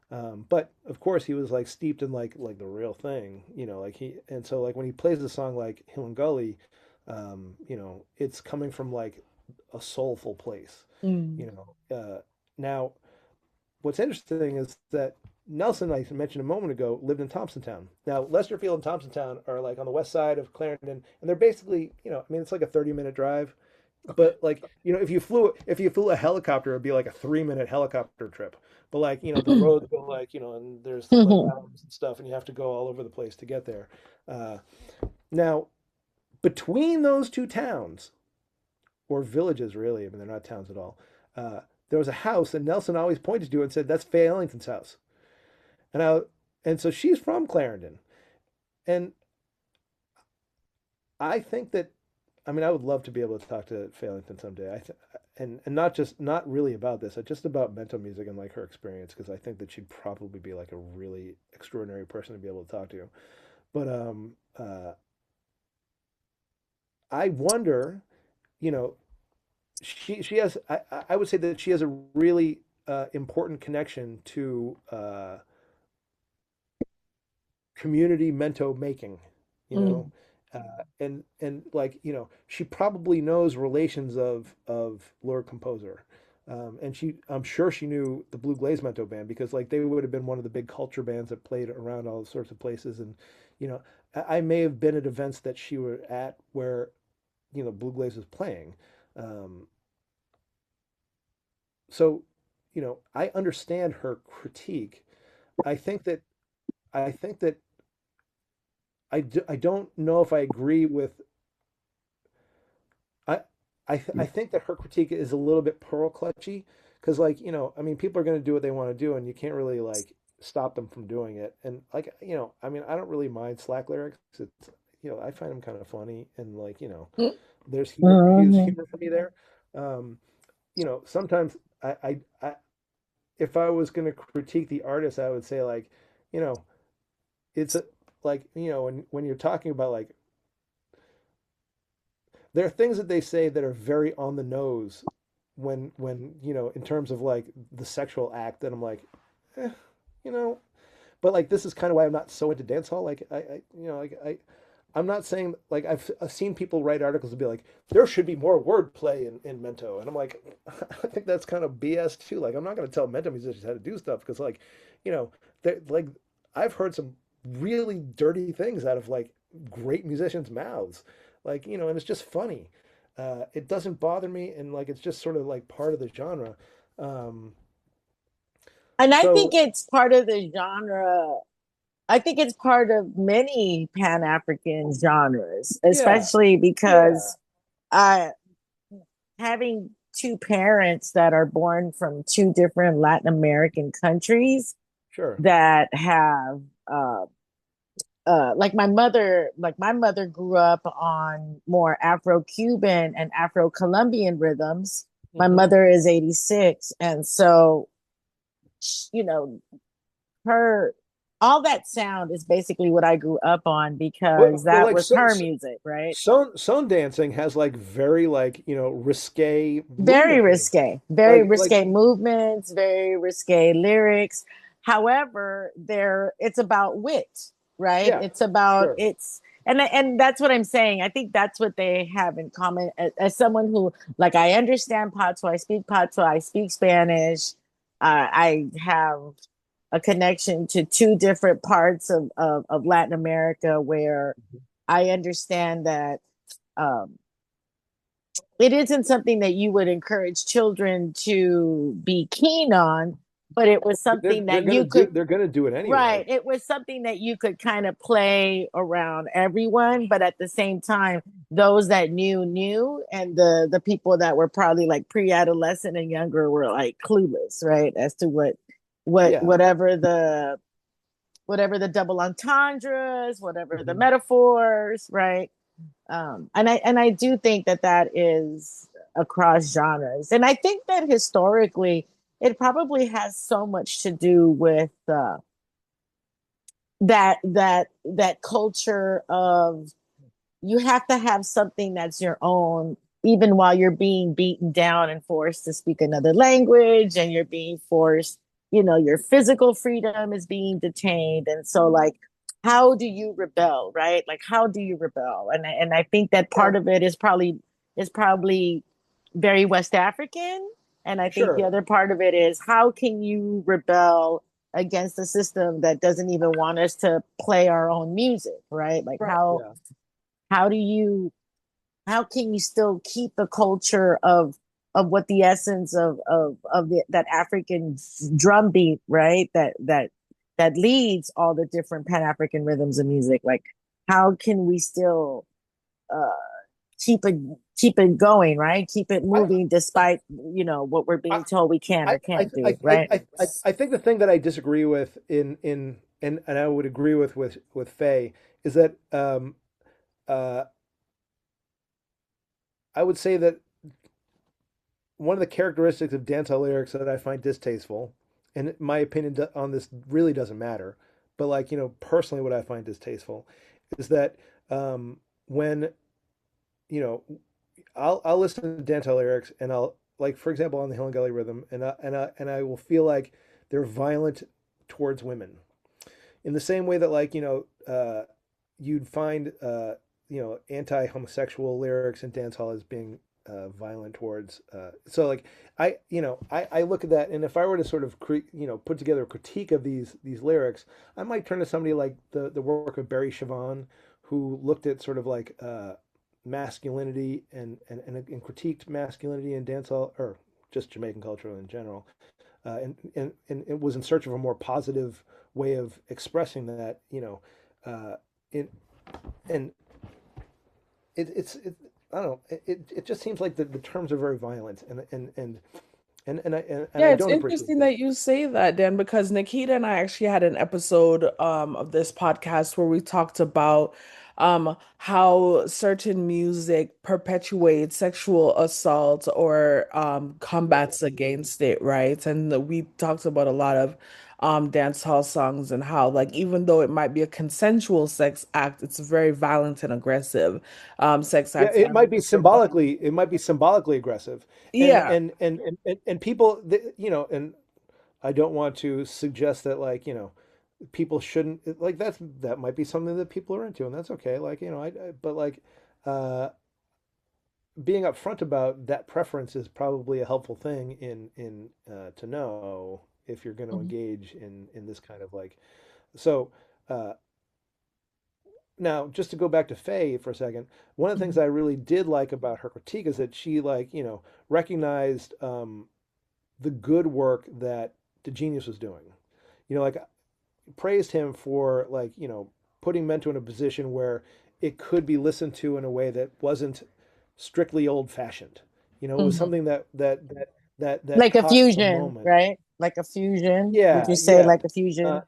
But of course, he was like steeped in like the real thing, like and so like when he plays a song like Hill and Gully, it's coming from like a soulful place, Mm. you know. Now, what's interesting is that Nelson, I mentioned a moment ago, lived in Thompsontown. Now, Lesterfield and Thompsontown are like on the west side of Clarendon, and they're basically, I mean, it's like a 30-minute drive. Okay. But like, if you flew a helicopter, it'd be like a 3-minute helicopter trip. But like, the roads go like, and there's like mountains and stuff, and you have to go all over the place to get there. Uh, Now, between those two towns, or villages really, I mean, they're not towns at all, there was a house that Nelson always pointed to and said, "That's Faye Ellington's house." And I and so she's from Clarendon. And I think that, I mean, I would love to be able to talk to Faye Ellington someday. And not just, not really about this, just about Mento music and like her experience, because I think that she'd probably be like a really extraordinary person to be able to talk to. But I wonder, you know, she has, I would say that she has a really important connection to community mento making, you Mm. know, and like, you know, she probably knows relations of Lord Composer. And I'm sure she knew the Blue Glaze Mento band, because like they would have been one of the big culture bands that played around all sorts of places. And, you know, I may have been at events that she were at where, you know, Blue Glaze was playing. Um, so, you know, I understand her critique. I think that, I think that I don't know if I agree with, I I think that her critique is a little bit pearl clutchy, because like, you know, I mean, people are going to do what they want to do and you can't really like stop them from doing it. And like, you know, I mean, I don't really mind slack lyrics. It's, you know, I find them kind of funny, and like, you know, there's Mhm. humor for me there. Um, you know, sometimes I if I was going to critique the artist, I would say like, you know, it's a, like, you know, when you're talking about like, there are things that they say that are very on the nose when you know, in terms of like the sexual act, and I'm like, eh, you know, but like this is kind of why I'm not so into dancehall. Like you know, like I'm not saying, like, I've seen people write articles and be like, there should be more wordplay in Mento, and I'm like, I think that's kind of BS too. Like, I'm not going to tell Mento musicians how to do stuff, because like, you know, like I've heard some really dirty things out of like great musicians' mouths, like, you know, and it's just funny. It doesn't bother me, and like it's just sort of like part of the genre. Um, And I think so it's part of the genre. I think it's part of many Pan African genres, yeah, especially yeah, because I having two parents that are born from two different Latin American countries sure, that have like my mother grew up on more Afro-Cuban and Afro-Colombian rhythms. My hmm, mother is 86, and so you know her all that sound is basically what I grew up on because but that like was her music, right? Son dancing has like very like, you know, risque Very movement to it. risque, very Like risque movements, very risque lyrics. However, there it's about wit, right? yeah, It's about sure. it's and that's what I'm saying. I think that's what they have in common. As someone who, like, I understand Patois, I speak Spanish. I have a connection to two different parts of Latin America where I understand that um, it isn't something that you would encourage children to be keen on, but it was something that you could, They're gonna do it right? anyway. It was something that you could kind of play around everyone, but at the same time, those that knew, and the people that were probably like pre-adolescent and younger were like clueless, right, as to what Yeah. whatever the double entendres, whatever the Hmm. metaphors, right? And I do think that that is across genres, and I think that historically it probably has so much to do with that culture of you have to have something that's your own even while you're being beaten down and forced to speak another language and you're being forced, your physical freedom is being detained, and so like how do you rebel, right? Like how do you rebel? And I think that Yeah, part of it is probably very West African, and I think the sure. other part of it is how can you rebel against a system that doesn't even want us to play our own music, right? Like Right. how Yeah. how do you how can you still keep the culture of what the essence of that African drum beat, right? That leads all the different Pan African rhythms of music. Like, how can we still uh, keep it keep it going, right? Keep it I, moving despite what we're I, being told we can I, or can't do, right? I think the thing that I disagree with and I would agree with Faye is that uh, I would say that one of the characteristics of dancehall lyrics that I find distasteful, and my opinion on this really doesn't matter, but like personally, what I find distasteful is that when you know I'll listen to dancehall lyrics and I'll like for example on the Hill and Gully rhythm and I will feel like they're violent towards women in the same way that you'd find anti-homosexual lyrics in dancehall as being violent towards so like I look at that and if I were to sort of put together a critique of these lyrics I might turn to somebody like the work of Barry Siobhan who looked at sort of like masculinity and critiqued masculinity in dancehall or just Jamaican culture in general and it was in search of a more positive way of expressing that, uh, it, and I don't know, it just seems like the terms are very violent and Yeah, I it's don't appreciate interesting that. that you say that, Dan, because Nikkita and I actually had an episode of this podcast where we talked about how certain music perpetuates sexual assault or combats against it, right? And we talked about a lot of dance hall songs and how like even though it might be a consensual sex act, it's very violent and aggressive sex Yeah, acts that are it might be symbolically aggressive, yeah. and people, and I don't want to suggest that people shouldn't like that might be something that people are into, and that's okay. But like uh, being upfront about that preference is probably a helpful thing in to know if you're going to Mhm. engage in this kind of like so. Uh, Now, just to go back to Faye for a second, one of the things Mhm. I really did like about her critique is that she recognized the good work that the genius was doing. Like praised him for putting Mento in a position where it could be listened to in a way that wasn't strictly old fashioned. It was Mhm. something that Like a caught the fusion, moment. right? Like a fusion. Would Yeah, you say yeah, like a uh, fusion?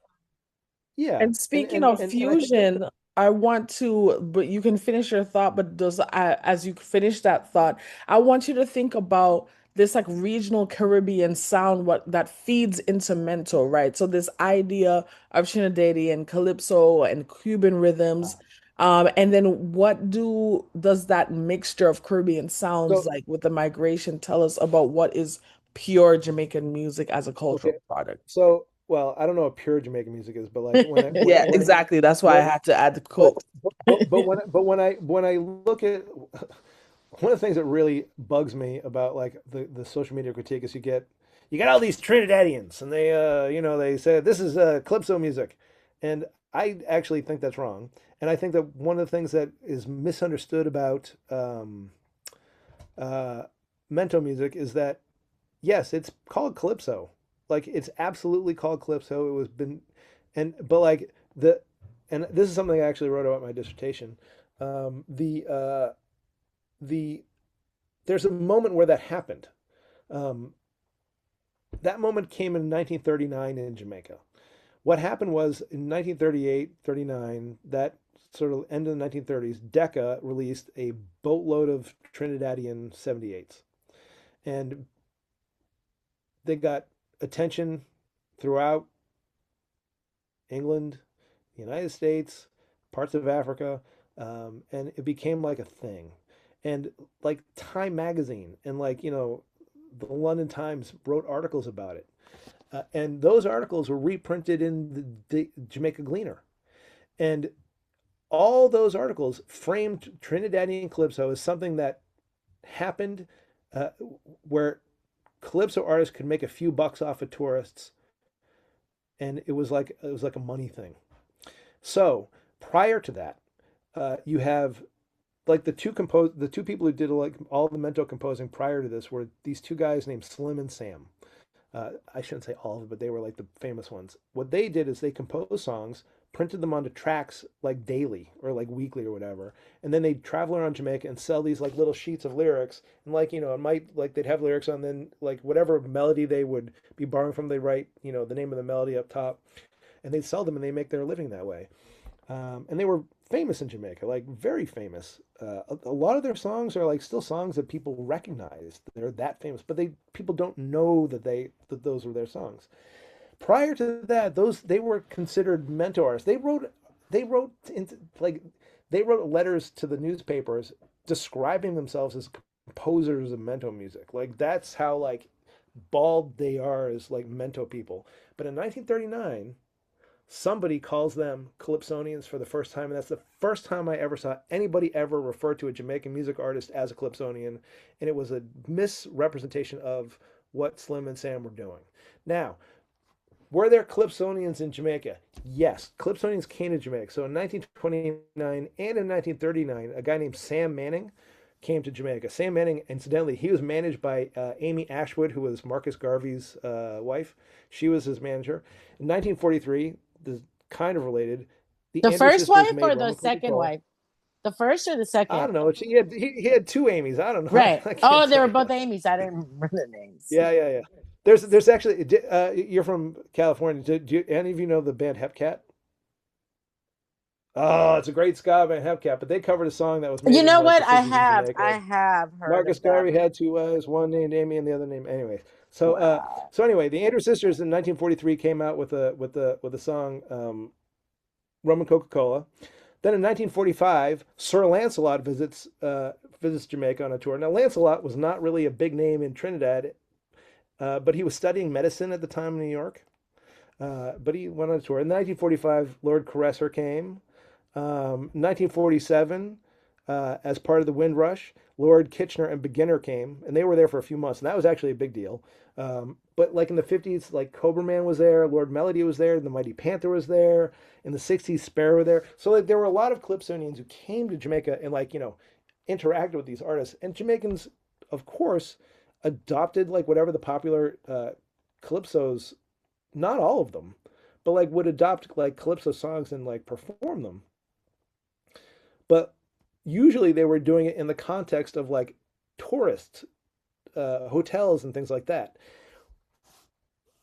yeah, And speaking of and I think that fusion, I want to, but you can finish your thought, but as you finish that thought, I want you to think about this like regional Caribbean sound, what that feeds into Mento, right? So this idea of Trinidadian Calypso and Cuban rhythms. And then does that mixture of Caribbean sounds so like with the migration tell us about what is pure Jamaican music as a okay. cultural product? So, well, I don't know what pure Jamaican music is, but like Yeah, exactly. That's why I when had to add the but quote. when I look at one of the things that really bugs me about like the social media critique is you get all these Trinidadians and they they say this is calypso music, and I actually think that's wrong. And I think that one of the things that is misunderstood about uh, mento music is that yes, it's called calypso. Like it's absolutely called calypso. It was been, and but like the, and this is something I actually wrote about in my dissertation. The there's a moment where that happened. Um, that moment came in 1939 in Jamaica. What happened was in 1938, 39, that sort of end of the 1930s, Decca released a boatload of Trinidadian 78s. And they got attention throughout England, the United States, parts of Africa, and it became like a thing. And like Time magazine and the London Times wrote articles about it. And those articles were reprinted in the Jamaica Gleaner. And all those articles framed Trinidadian Calypso as something that happened uh, where Calypso artists could make a few bucks off of tourists. And it was like a money thing. So prior to that, you have like the two people who did like all the Mento composing prior to this were these two guys named Slim and Sam. I shouldn't say all of them, but they were like the famous ones. What they did is they composed songs printed them onto tracks like daily or like weekly or whatever, and then they'd travel around Jamaica and sell these like little sheets of lyrics, and like it might like they'd have lyrics on, then like whatever melody they would be borrowing from, they write the name of the melody up top, and they'd sell them and they make their living that way. And they were famous in Jamaica, like very famous. A lot of their songs are like still songs that people recognize. They're that famous, but people don't know that those were their songs. Prior to that, those they were considered Mento artists. They wrote into like they wrote letters to the newspapers describing themselves as composers of Mento music. Like that's how like bald they are as like Mento people. But in 1939, somebody calls them Calypsonians for the first time, and that's the first time I ever saw anybody ever refer to a Jamaican music artist as a Calypsonian, and it was a misrepresentation of what Slim and Sam were doing. Now, were there Calypsonians in Jamaica? Yes, Calypsonians came to Jamaica. So in 1929 and in 1939, a guy named Sam Manning came to Jamaica. Sam Manning, incidentally, he was managed by Amy Ashwood, who was Marcus Garvey's wife. She was his manager. In 1943, the kind of related, the The Andrews first sisters wife made or the rum and second Coca-Cola. wife? The first or the I second? don't know. He had two Amy's. I don't know. Right. I can't Oh, they tell were you. both Amy's. I didn't remember the names. Yeah. There's actually you're from California. Any of you know the band Hepcat? Oh, it's a great ska band, Hepcat, but they covered a song that was made You in know like what? the 50s in I Jamaica. have heard Marcus of them. Garvey had two wives, one named Amy and the other named anyway. So Wow. so anyway, the Andrews sisters in 1943 came out with a song Rum and Coca-Cola. Then in 1945, Sir Lancelot visits Jamaica on a tour. Now Lancelot was not really a big name in Trinidad, but he was studying medicine at the time in New York. But he went on a tour. In 1945, Lord Caresser came. 1947, as part of the Windrush, Lord Kitchener and Beginner came, and they were there for a few months, and that was actually a big deal. But like in the 50s, like Cobra Man was there, Lord Melody was there, the Mighty Panther was there. In the 60s, Sparrow were there. So like there were a lot of Calypsonians who came to Jamaica and like interacted with these artists. And Jamaicans, of course, adopted like whatever the popular calypsos, not all of them, but like would adopt like calypso songs and like perform them. But usually they were doing it in the context of like tourist hotels and things like that.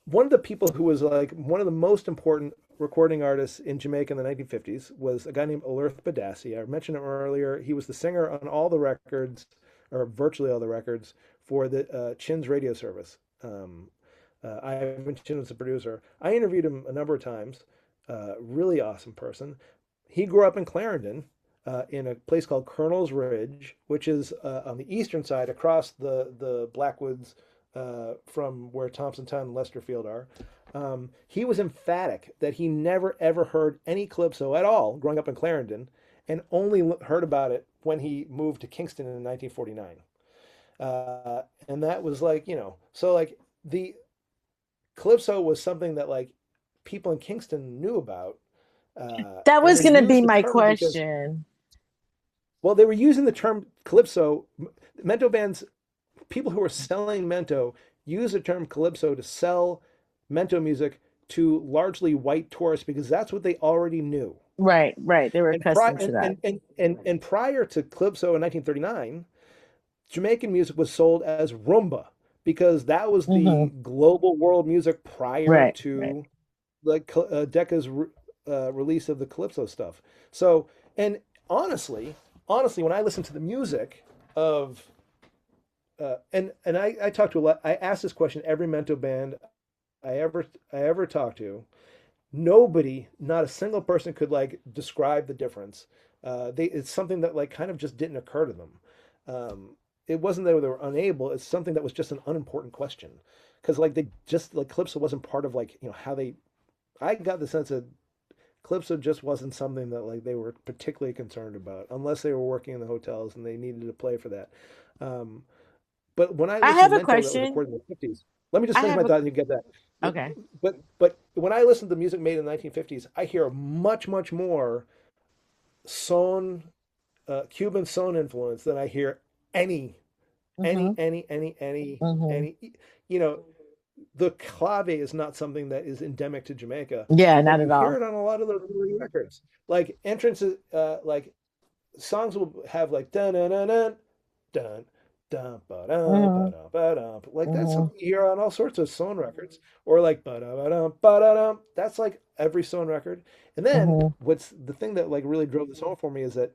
One of the people who was like one of the most important recording artists in Jamaica in the 1950s was a guy named Alerth Badassi. I mentioned him earlier. He was the singer on all the records, or virtually all the records, for the Chin's radio service. Ivan Chin was the producer. I interviewed him a number of times. Really awesome person. He grew up in Clarendon, in a place called Colonel's Ridge, which is on the eastern side across the Blackwoods from where Thompsontown and Lesterfield are. He was emphatic that he never ever heard any calypso at all growing up in Clarendon, and only heard about it when he moved to Kingston in 1949. And that was like, so like the calypso was something that like people in Kingston knew about, That and was they going to be used the my term because, question. well, they were using the term calypso. Mento bands, people who were selling Mento, use the term calypso to sell Mento music to largely white tourists because that's what they already knew. Right, right. They were And pri- accustomed to that. and prior to calypso in 1939, Jamaican music was sold as rumba because that was Hmm. the global world music prior Right, right. to like Decca's release of the calypso stuff. So, and honestly, when I listen to the music of and I talk to a lot. I ask this question every Mento band I ever talk to. Nobody, not a single person, could like describe the difference. It's something that like kind of just didn't occur to them. It wasn't that they were unable. It's something that was just an unimportant question because like they just like calypso wasn't part of like how they. I got the sense that calypso just wasn't something that like they were particularly concerned about unless they were working in the hotels and they needed to play for that. Um, but when I I listened have to a Mento that was question. recorded in the 50s, let me just I finish my have a thought and you get that. Okay. But when I listen to music made in the 1950s, I hear much more son Cuban son influence than I hear any any Hmm. any any any Hmm. any you know the clave is not something that is endemic to Jamaica, Yeah, but not you at hear all. it on a lot of those early records. Like entrances, like songs will have like dun dun dun dun dun dun ba dun ba Hmm. dun ba dun. Like that's Hmm. something you hear on all sorts of Stone records, or like ba da ba dum ba da dum. That's like every Stone record. And then Hmm. what's the thing that like really drove this home for me is that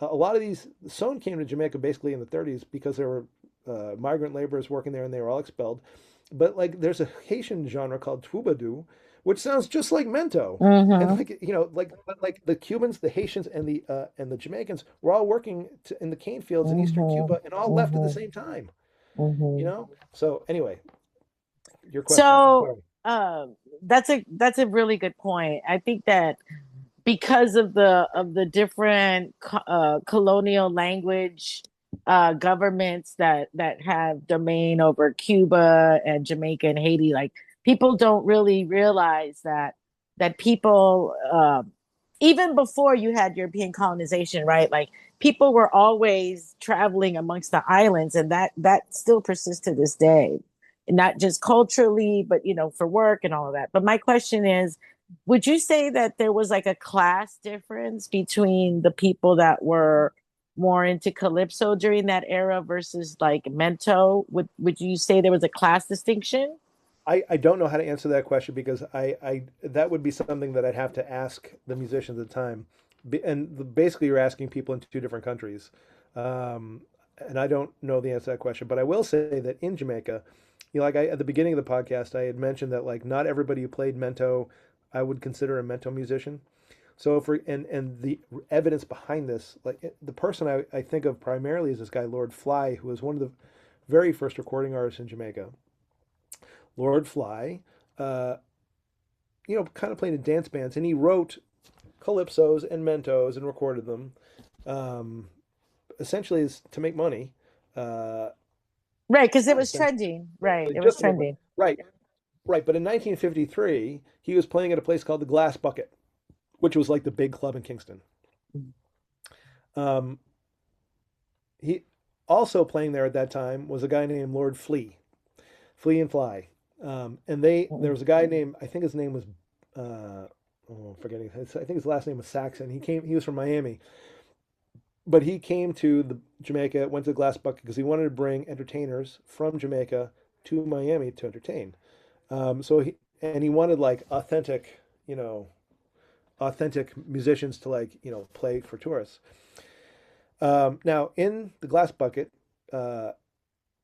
a lot of these Stone came to Jamaica basically in the 30s because there were migrant laborers working there and they were all expelled. But like there's a Haitian genre called Troubadou, which sounds just like Mento. And Hmm. like like the Cubans, the Haitians, and the Jamaicans were all working in the cane fields in eastern Hmm. Cuba and all left at the Hmm. same time. You Hmm. know. So anyway, your question. I'm So sorry. that's a really good point. I think that because of the different colonial language governments that have domain over Cuba and Jamaica and Haiti, like people don't really realize that people even before you had European colonization, right? Like people were always traveling amongst the islands, and that still persists to this day, not just culturally, but for work and all of that. But my question is, would you say that there was like a class difference between the people that were more into calypso during that era versus like mento? Would you say there was a class distinction? I don't know how to answer that question because I that would be something that I'd have to ask the musicians at the time. Basically, you're asking people in two different countries. Um, and I don't know the answer to that question, but I will say that in Jamaica, at the beginning of the podcast, I had mentioned that like not everybody who played mento, I would consider a mento musician. So for and the evidence behind this, the person I think of primarily is this guy Lord Fly, who was one of the very first recording artists in Jamaica. Lord Fly, uh, kind of played in dance bands, and he wrote calypsos and mentos and recorded them, um, essentially is to make money. Uh, Right, because it Not was essentially, trending. Right, it was just to make money. trending. Right, right. But in 1953, he was playing at a place called the Glass Bucket, which was like the big club in Kingston. Um, he also playing there at that time was a guy named Lord Flea, Flea and Fly. And there was a guy named, I think his name was, oh, I'm forgetting. I think his last name was Saxon. He was from Miami, but he came to the Jamaica, went to the Glass Bucket because he wanted to bring entertainers from Jamaica to Miami to entertain. He wanted like authentic musicians to like, play for tourists. Now in the Glass Bucket, uh,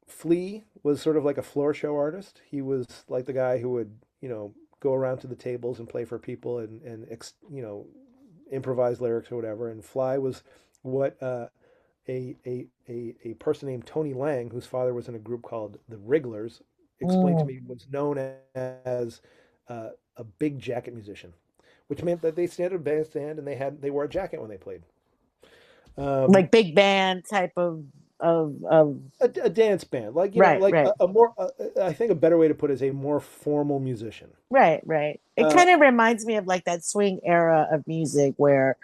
Flea was sort of like a floor show artist. He was like the guy who would, go around to the tables and play for people and improvise lyrics or whatever. And Fly was what a person named Tony Lang, whose father was in a group called the Wrigglers, explained to Mm. me was known as a big jacket musician, which meant that they stand at a bandstand and they wore a jacket when they played. Um, Like big band type of a dance band, like right, like right, a more I think a better way to put it is a more formal musician. right. It Uh, kind of reminds me of like that swing era of music where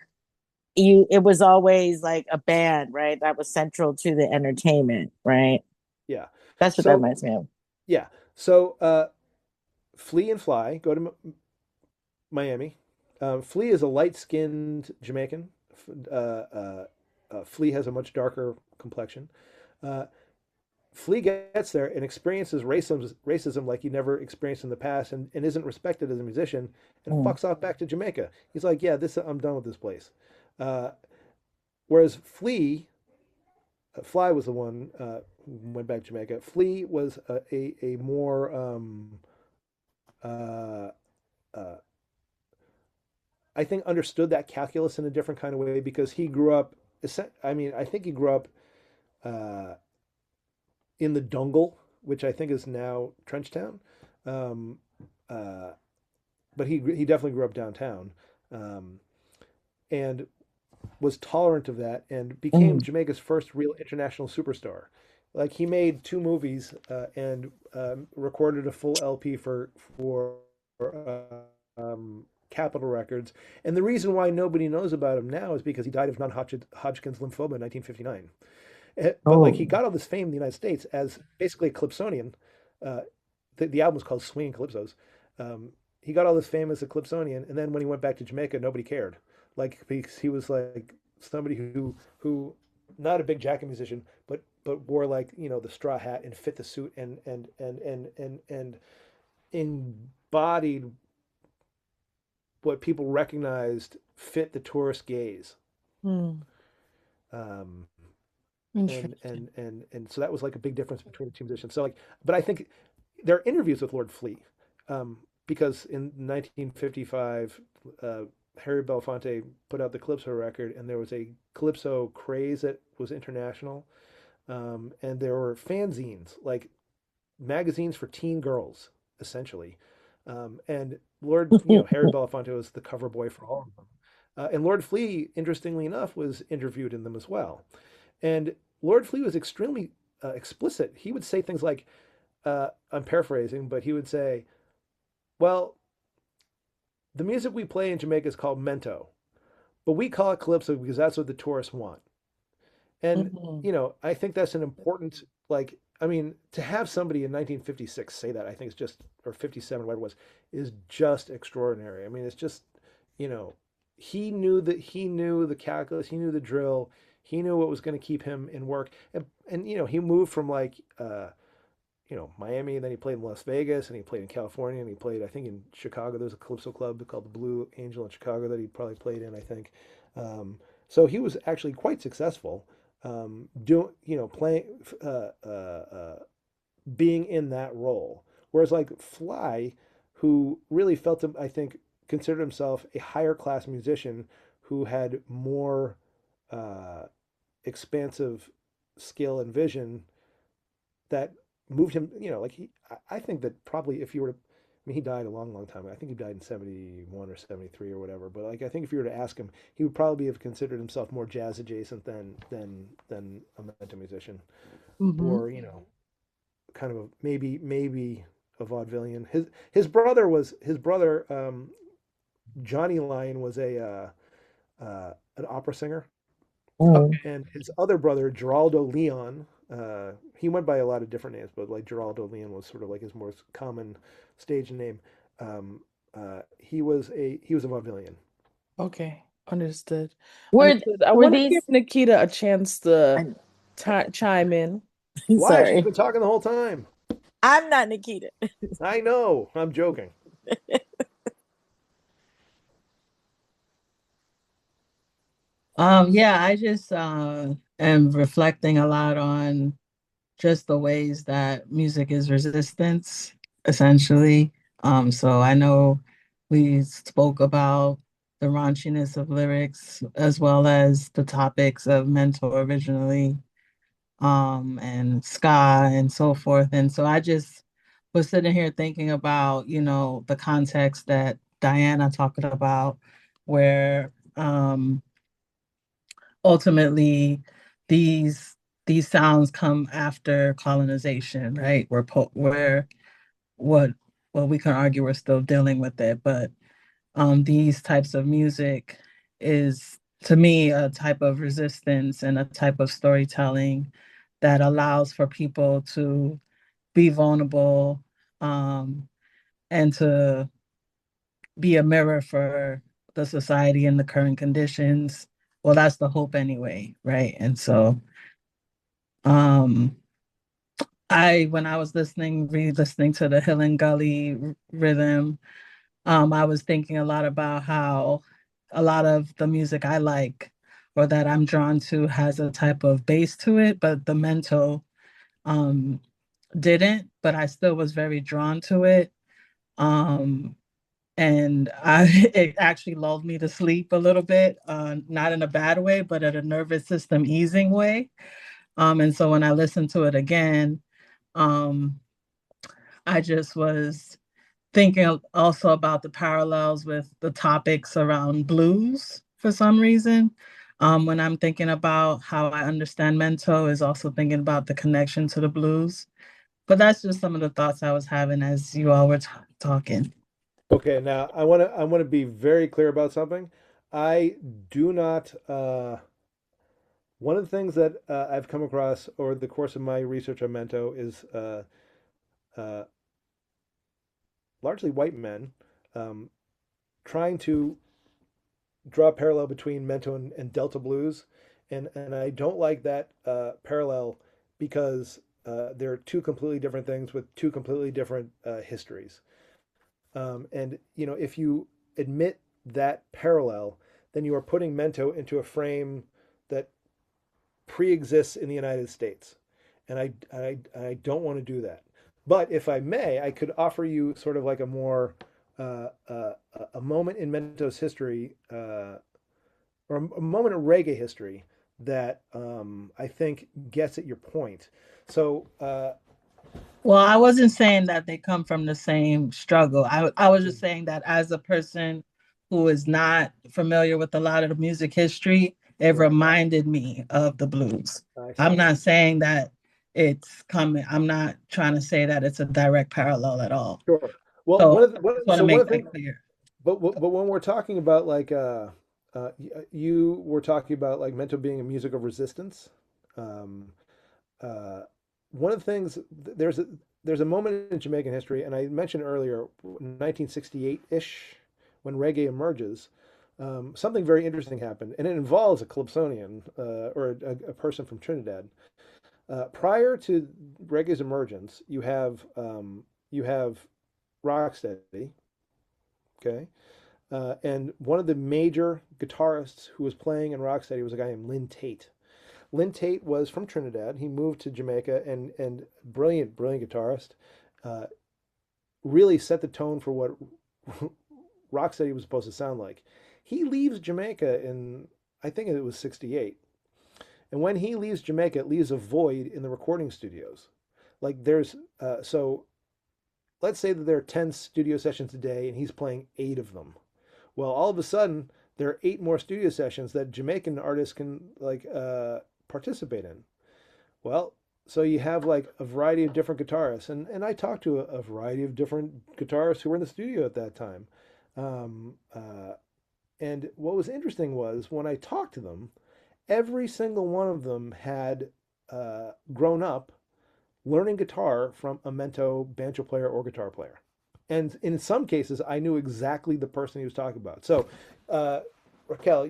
it was always like a band, right? That was central to the entertainment, right? yeah. That's what that So reminds me of. yeah. So Flea and Fly go to Miami. Flea is a light-skinned Jamaican. Uh, uh, Flea has a much darker complexion. Uh, Flea gets there and experiences racism like he never experienced in the past, and isn't respected as a musician, and Mm. fucks off back to Jamaica. He's like, yeah, I'm done with this place. Uh, Whereas Fly was the one who went back to Jamaica. Flea was a more uh, uh, I think understood that calculus in a different kind of way because he grew up. I mean, I think he grew up uh, in the Dungle, which I think is now Trenchtown. Um, uh, but he definitely grew up downtown, um, and was tolerant of that, and became Mm. Jamaica's first real international superstar. Like he made two movies and recorded a full LP for Capitol Records. And the reason why nobody knows about him now is because he died of non-Hodgkin's lymphoma in 1959. But like he Oh, got all this fame in the United States as basically a Calypsonian. Uh, the album was called Swinging Calypsos. He got all this fame as a Calypsonian, and then when he went back to Jamaica, nobody cared. Like because he was like somebody who not a big jacket musician, but wore like the straw hat and fit the suit and embodied what people recognized fit the tourist gaze. Hmm. Um, Interesting. and so that was like a big difference between the two musicians. So like, but I think there are interviews with Lord Flea, because in 1955, uh, Harry Belafonte put out the Calypso record, and there was a Calypso craze that was international, and there were fanzines like magazines for teen girls, essentially. And Harry Belafonte was the cover boy for all of them. And Lord Flea, interestingly enough, was interviewed in them as well. And Lord Flea was extremely explicit. He would say things like, I'm paraphrasing, but he would say, well, the music we play in Jamaica is called Mento, but we call it Calypso because that's what the tourists want. And, Mhm. I think that's an important, like, I mean, to have somebody in 1956 say that, I think is just, or 57, whatever it was, is just extraordinary. I mean, it's just, you know, he knew the calculus, he knew the drill, he knew what was going to keep him in work. And, he moved from like, Miami, and then he played in Las Vegas, and he played in California, and he played, I think, in Chicago. There's a Calypso club called the Blue Angel in Chicago that he probably played in, I think. So he was actually quite successful, doing, playing, being in that role. Whereas like Fly, who really felt him, I think, considered himself a higher class musician who had more uh, expansive skill and vision that moved him, like I think that probably if you were to, I mean, he died a long, long time ago. I think he died in 71 or 73 or whatever. But like, I think if you were to ask him, he would probably have considered himself more jazz adjacent than a Mento musician, Mhm. or kind of a, maybe a vaudevillian. His brother, Johnny Lyon, was a an opera singer, Okay. and his other brother, Geraldo Leon, he went by a lot of different names, but like Geraldo Leon was sort of like his most common stage name. He was a vaudevillian. Okay. Understood. Were Understood. I were want to give these? Nikkita a chance to I'm chime in. Why? She's sorry, been talking the whole time. I'm not Nikita. I know. I'm joking. Yeah, I just am reflecting a lot on just the ways that music is resistance, essentially. So I know we spoke about the raunchiness of lyrics as well as the topics of Mentor originally, and ska and so forth. And so I just was sitting here thinking about, the context that Diana talked about, where ultimately these these sounds come after colonization, right? Where what well we can argue we're still dealing with it, but these types of music is to me a type of resistance and a type of storytelling that allows for people to be vulnerable, um, and to be a mirror for the society and the current conditions. Well, that's the hope anyway, right? And so um when I was re-listening to the Hill and Gully rhythm, I was thinking a lot about how a lot of the music I like or that I'm drawn to has a type of bass to it, but the Mento um didn't, but I still was very drawn to it. Um and I it actually lulled me to sleep a little bit, not in a bad way, but in a nervous system easing way. And so when I listened to it again, um, I just was thinking also about the parallels with the topics around blues for some reason. When I'm thinking about how I understand Mento, is also thinking about the connection to the blues. But that's just some of the thoughts I was having as you all were talking. Okay, now I want to be very clear about something. I do not. One of the things that I've come across over the course of my research on Mento is uh, largely white men, um, trying to draw a parallel between Mento and Delta blues, and I don't like that parallel because they're two completely different things with two completely different histories. And if you admit that parallel, then you are putting Mento into a frame that pre-exists in the United States, and I don't want to do that. But if I may, I could offer you sort of like a more a moment in Mento's history, or a moment of reggae history that I think gets at your point. So, Well, I wasn't saying that they come from the same struggle. I was just saying that as a person who is not familiar with a lot of the music history, it right, reminded me of the blues. I I'm see. not saying that it's coming, I'm not trying to say that it's a direct parallel at all. Sure. Well, So I just want to so one make of the that things, clear. but when we're talking about like you were talking about like Mento being a music of resistance. Um, uh, One of the things there's a moment in Jamaican history, and I mentioned earlier, 1968-ish, when reggae emerges. Something very interesting happened, and it involves a Calypsonian or a person from Trinidad. Prior to reggae's emergence, you have Rocksteady, okay, and one of the major guitarists who was playing in Rocksteady was a guy named Lynn Tate. Lynn Tate was from Trinidad. He moved to Jamaica and brilliant guitarist. Uh, Really set the tone for what Rocksteady was supposed to sound like. He leaves Jamaica in, I think it was 68. And when he leaves Jamaica, it leaves a void in the recording studios. Like so let's say that there are 10 studio sessions a day and he's playing eight of them. Well, all of a sudden, there are eight more studio sessions that Jamaican artists can like participate in. Well, so you have like a variety of different guitarists, and I talked to a variety of different guitarists who were in the studio at that time. Um, uh, and what was interesting was when I talked to them, every single one of them had grown up learning guitar from a Mento banjo player or guitar player. And in some cases, I knew exactly the person he was talking about. So, uh, Raquel,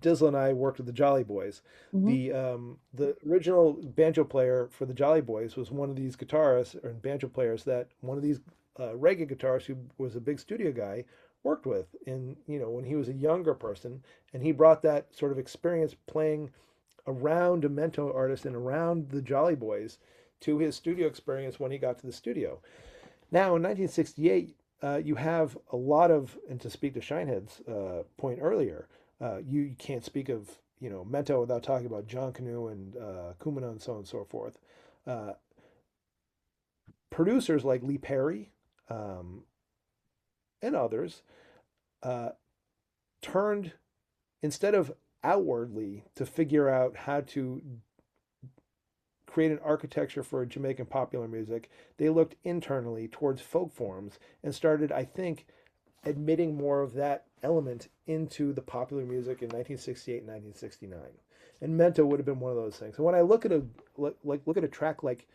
Dizzle and I worked with the Jolly Boys. Mhm. The original banjo player for the Jolly Boys was one of these guitarists or banjo players that one of these reggae guitarists who was a big studio guy worked with in when he was a younger person, and he brought that sort of experience playing around a Mento artist and around the Jolly Boys to his studio experience when he got to the studio. Now, in 1968, you have a lot of, and to speak to Shinehead's point earlier, you can't speak of Mento without talking about John Canoe and Kumina and so on and so forth. Uh, Producers like Lee Perry um, and others uh, turned instead of outwardly to figure out how to create an architecture for Jamaican popular music, they looked internally towards folk forms and started, I think, admitting more of that element into the popular music in 1968 and 1969. And Mento would have been one of those things. And when I look at a track like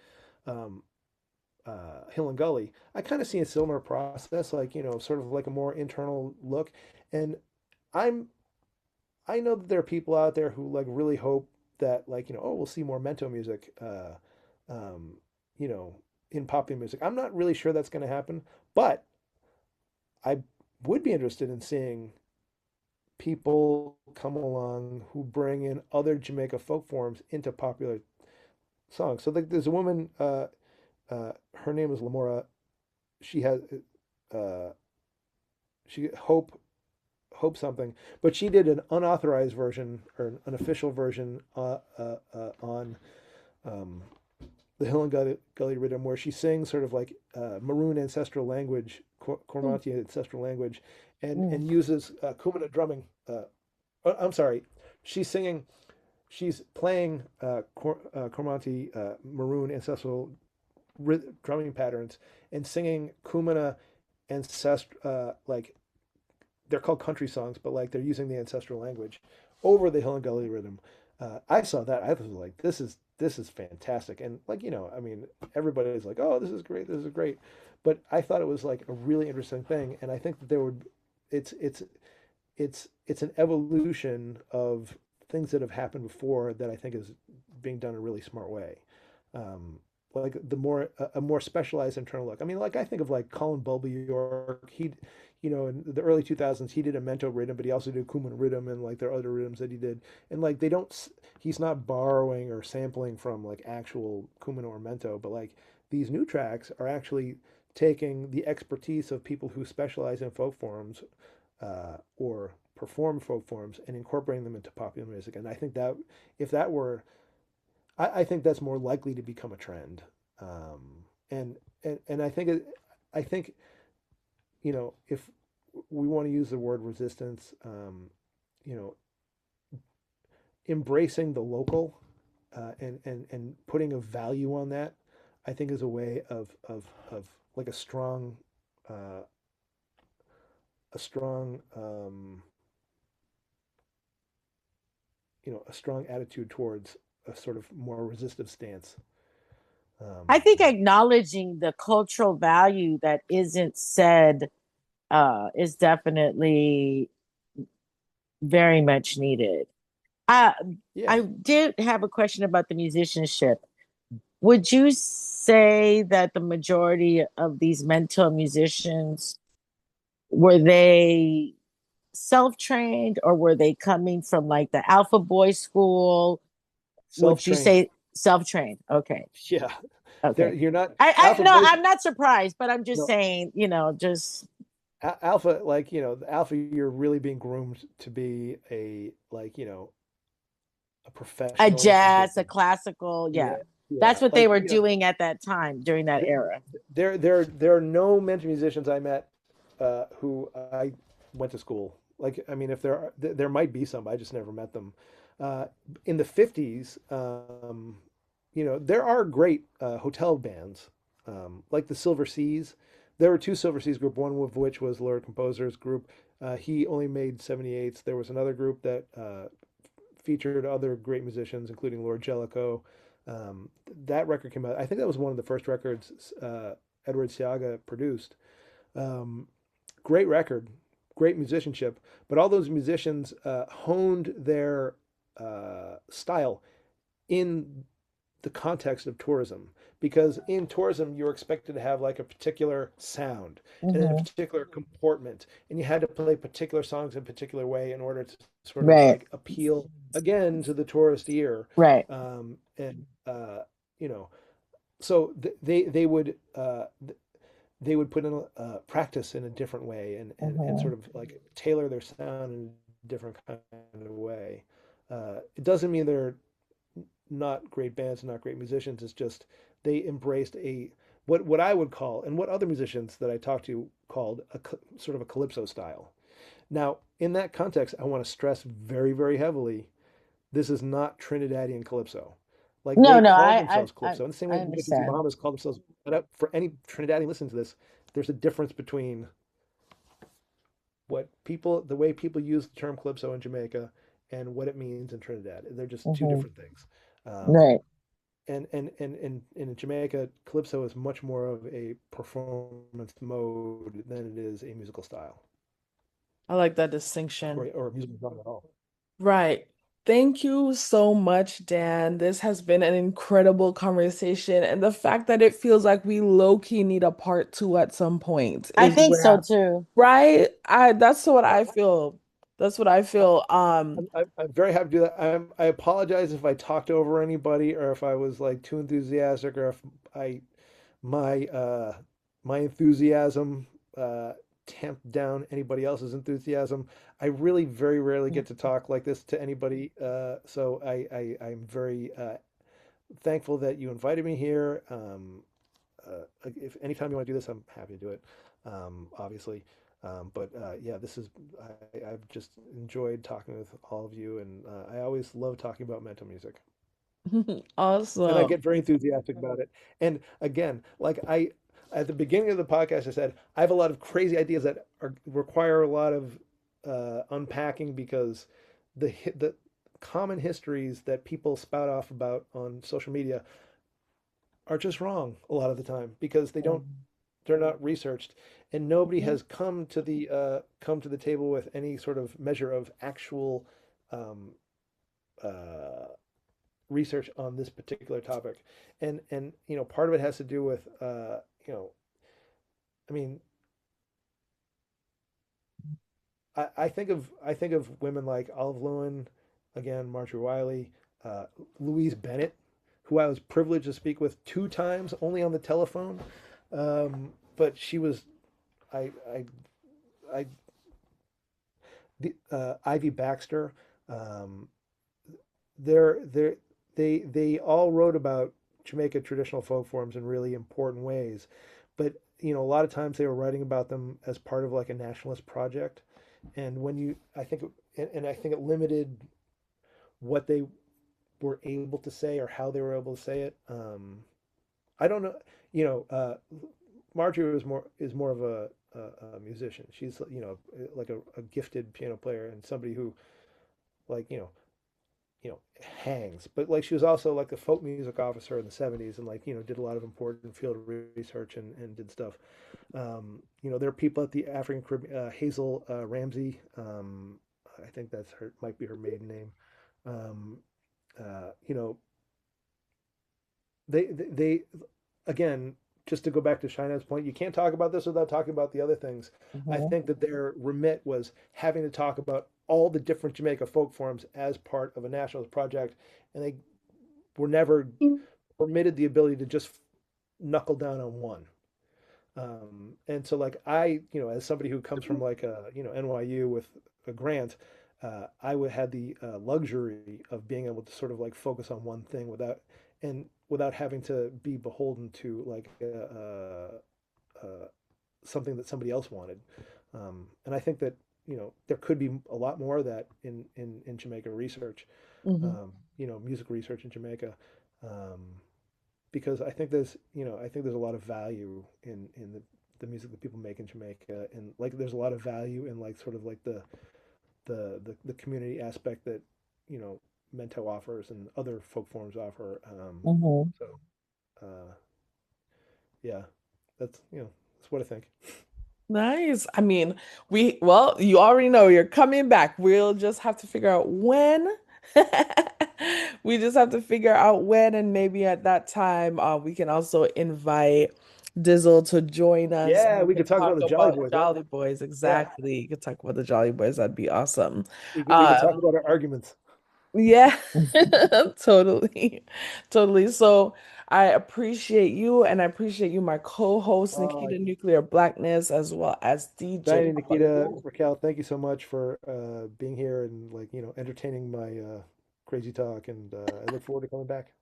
um, Hill and Gully, I kind of see a similar process, like sort of like a more internal look. And I'm I know that there are people out there who like really hope that like oh, we'll see more Mento music um you know in popular music. I'm not really sure that's going to happen, but I would be interested in seeing people come along who bring in other Jamaica folk forms into popular songs. So like there's a woman her name is Lamora. She has uh she Hope something, but she did an unauthorized version or an unofficial version on um, the Hill and Gully Rhythm, where she sings sort of like Maroon ancestral language, Mm, Coromantee ancestral language, mm, and uses Kumina drumming. I'm sorry, she's singing, she's playing Coromantee Maroon ancestral drumming patterns and singing Kumina ancestral like they're called country songs, but like they're using the ancestral language over the Hill and Gully rhythm. I saw that. I was like, this is fantastic. And like, I mean, everybody's like, oh, this is great, this is great. But I thought it was like a really interesting thing. And I think that it's, it's, it's an evolution of things that have happened before that I think is being done in a really smart way. Um, like a more specialized internal look. I mean, like I think of like Colin Bulby York. In the early 2000s, he did a Mento rhythm, but he also did Cuban rhythm and like there are other rhythms that he did. And like he's not borrowing or sampling from like actual Cuban or Mento, but like these new tracks are actually taking the expertise of people who specialize in folk forms or perform folk forms and incorporating them into popular music. And I think that if that were, I think that's more likely to become a trend. And and I think if we want to use the word resistance, you know, embracing the local and putting a value on that, I think is a way of like uh, a strong a strong attitude towards a sort of more resistive stance. I Um, think acknowledging the cultural value that isn't said is definitely very much needed. I yeah, I did have a question about the musicianship. Would you say that the majority of these mentor musicians were they self-trained or were they coming from like the Alpha Boy school? Would you self-trained. say self-trained? Okay. Yeah, there Okay. you're not I alpha no, boys. I'm not surprised, but I'm just No, saying, just alpha, like the alpha, you're really being groomed to be a like a a professional jazz, a musician. classical, Yeah, yeah. yeah. That's what they Like were doing at that time during that th- era. there are no mentor musicians I met who I went to school. Like, I mean, if there are, there might be some, I just never met them. Uh, in the 50s, there are great hotel bands, like the Silver Seas. There were two Silver Seas group, one of which was Lord Composer's group. He only made 78s. There was another group that featured other great musicians, including Lord Jellicoe. That record came out. I think that was one of the first records Edward Seaga produced. Um, Great record, great musicianship, but all those musicians honed their style in the context of tourism, because in tourism you're expected to have like a particular sound and a Hmm. particular comportment, and you had to play particular songs in a particular way in order to sort of Right, like appeal again to the tourist ear. right. And you know so they would put in practice in a different way, and Hmm. sort of like tailor their sound in a different kind of way. It doesn't mean they're not great bands, not great musicians. It's just they embraced what I would call, and what other musicians that I talked to called sort of a calypso style. Now, in that context, I want to stress very, very heavily, this is not Trinidadian calypso. Like No, they no, called themselves calypso in the same I way Jamaicans and understand. Bahamas call themselves. But for any Trinidadian listening to this, there's a difference between the way people use the term calypso in Jamaica and what it means in Trinidad. They're just two Hmm. different things. Um, Right. and in Jamaica, calypso is much more of a performance mode than it is a musical style I like that distinction. or a musical genre at all. Right. Thank you so much, Dan. This has been an incredible conversation. And the fact that it feels like we low-key need a part two at some point I is think so where, too. right? That's what Yeah. I feel. That's what I feel. I'm very happy to do that. I apologize if I talked over anybody or if I was like too enthusiastic or if I my my enthusiasm tamped down anybody else's enthusiasm. I really very rarely get to talk like this to anybody. So I'm very thankful that you invited me here. If anytime you want to do this, I'm happy to do it. Obviously. But yeah, I've just enjoyed talking with all of you, and I always love talking about mental music, and I Awesome. get very enthusiastic about it. And again, like at the beginning of the podcast, I said I have a lot of crazy ideas that require a lot of unpacking because the common histories that people spout off about on social media are just wrong a lot of the time because they're not researched, and nobody Mhm. has come to the table with any sort of measure of actual um, uh, research on this particular topic. And part of it has to do with you know I mean I think of women like Olive Lewin, again Marjorie Wiley, Louise Bennett, who I was privileged to speak with two times only on the telephone. But she was I I the Ivy Baxter. Um, they're they all wrote about Jamaica traditional folk forms in really important ways, but a lot of times they were writing about them as part of like a nationalist project, and when you I think and I think it limited what they were able to say or how they were able to say it. I don't know, you know, Marjorie is more of a musician. She's like a gifted piano player and somebody who like hangs. But like she was also like a folk music officer in the 70s and like did a lot of important field research and did stuff. There are people at the African Caribbean, Hazel Ramsey. I think that's her, might be her maiden name. Um, you know, they again, just to go back to Shinehead's point, you can't talk about this without talking about the other things. I Mhm. think that their remit was having to talk about all the different Jamaica folk forms as part of a nationalist project, and they were never permitted the ability to just knuckle down on one. And so, like as somebody who comes from like NYU with a grant, I would had the luxury of being able to sort of like focus on one thing without having to be beholden to like something that somebody else wanted. And I think that there could be a lot more of that in Jamaica research, Mhm. music research in Jamaica. Um, because I think there's a lot of value in the music that people make in Jamaica, and like there's a lot of value in like sort of like the community aspect that you know Mento offers and other folk forms offer. Mhm. So yeah, that's what I think. Nice. I mean, well, you already know you're coming back. We'll just have to figure out when. We just have to figure out when, and maybe at that time, we can also invite Dizzle to join us. Yeah, We we can could talk talk about the Jolly about Boys, right? Jolly Boys. Yeah, Exactly. You could talk about the Jolly Boys. That'd be awesome. we could talk Um, about our arguments. yeah, totally. Totally. So I appreciate you and I appreciate you, my co-host, Uh, Nikita Nuclear Blackness, as well as DJ Diane, Nikita, Papalotl. Raquel, thank you so much for being here and like entertaining my crazy talk, and I look forward to coming back.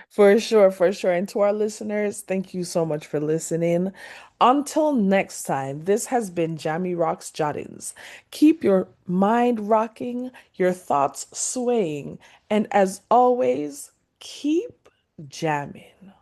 For sure, for sure. And to our listeners, thank you so much for listening. Until next time, this has been Jahmi Roc's Jottings. Keep your mind rocking, your thoughts swaying, and as always, keep jamming.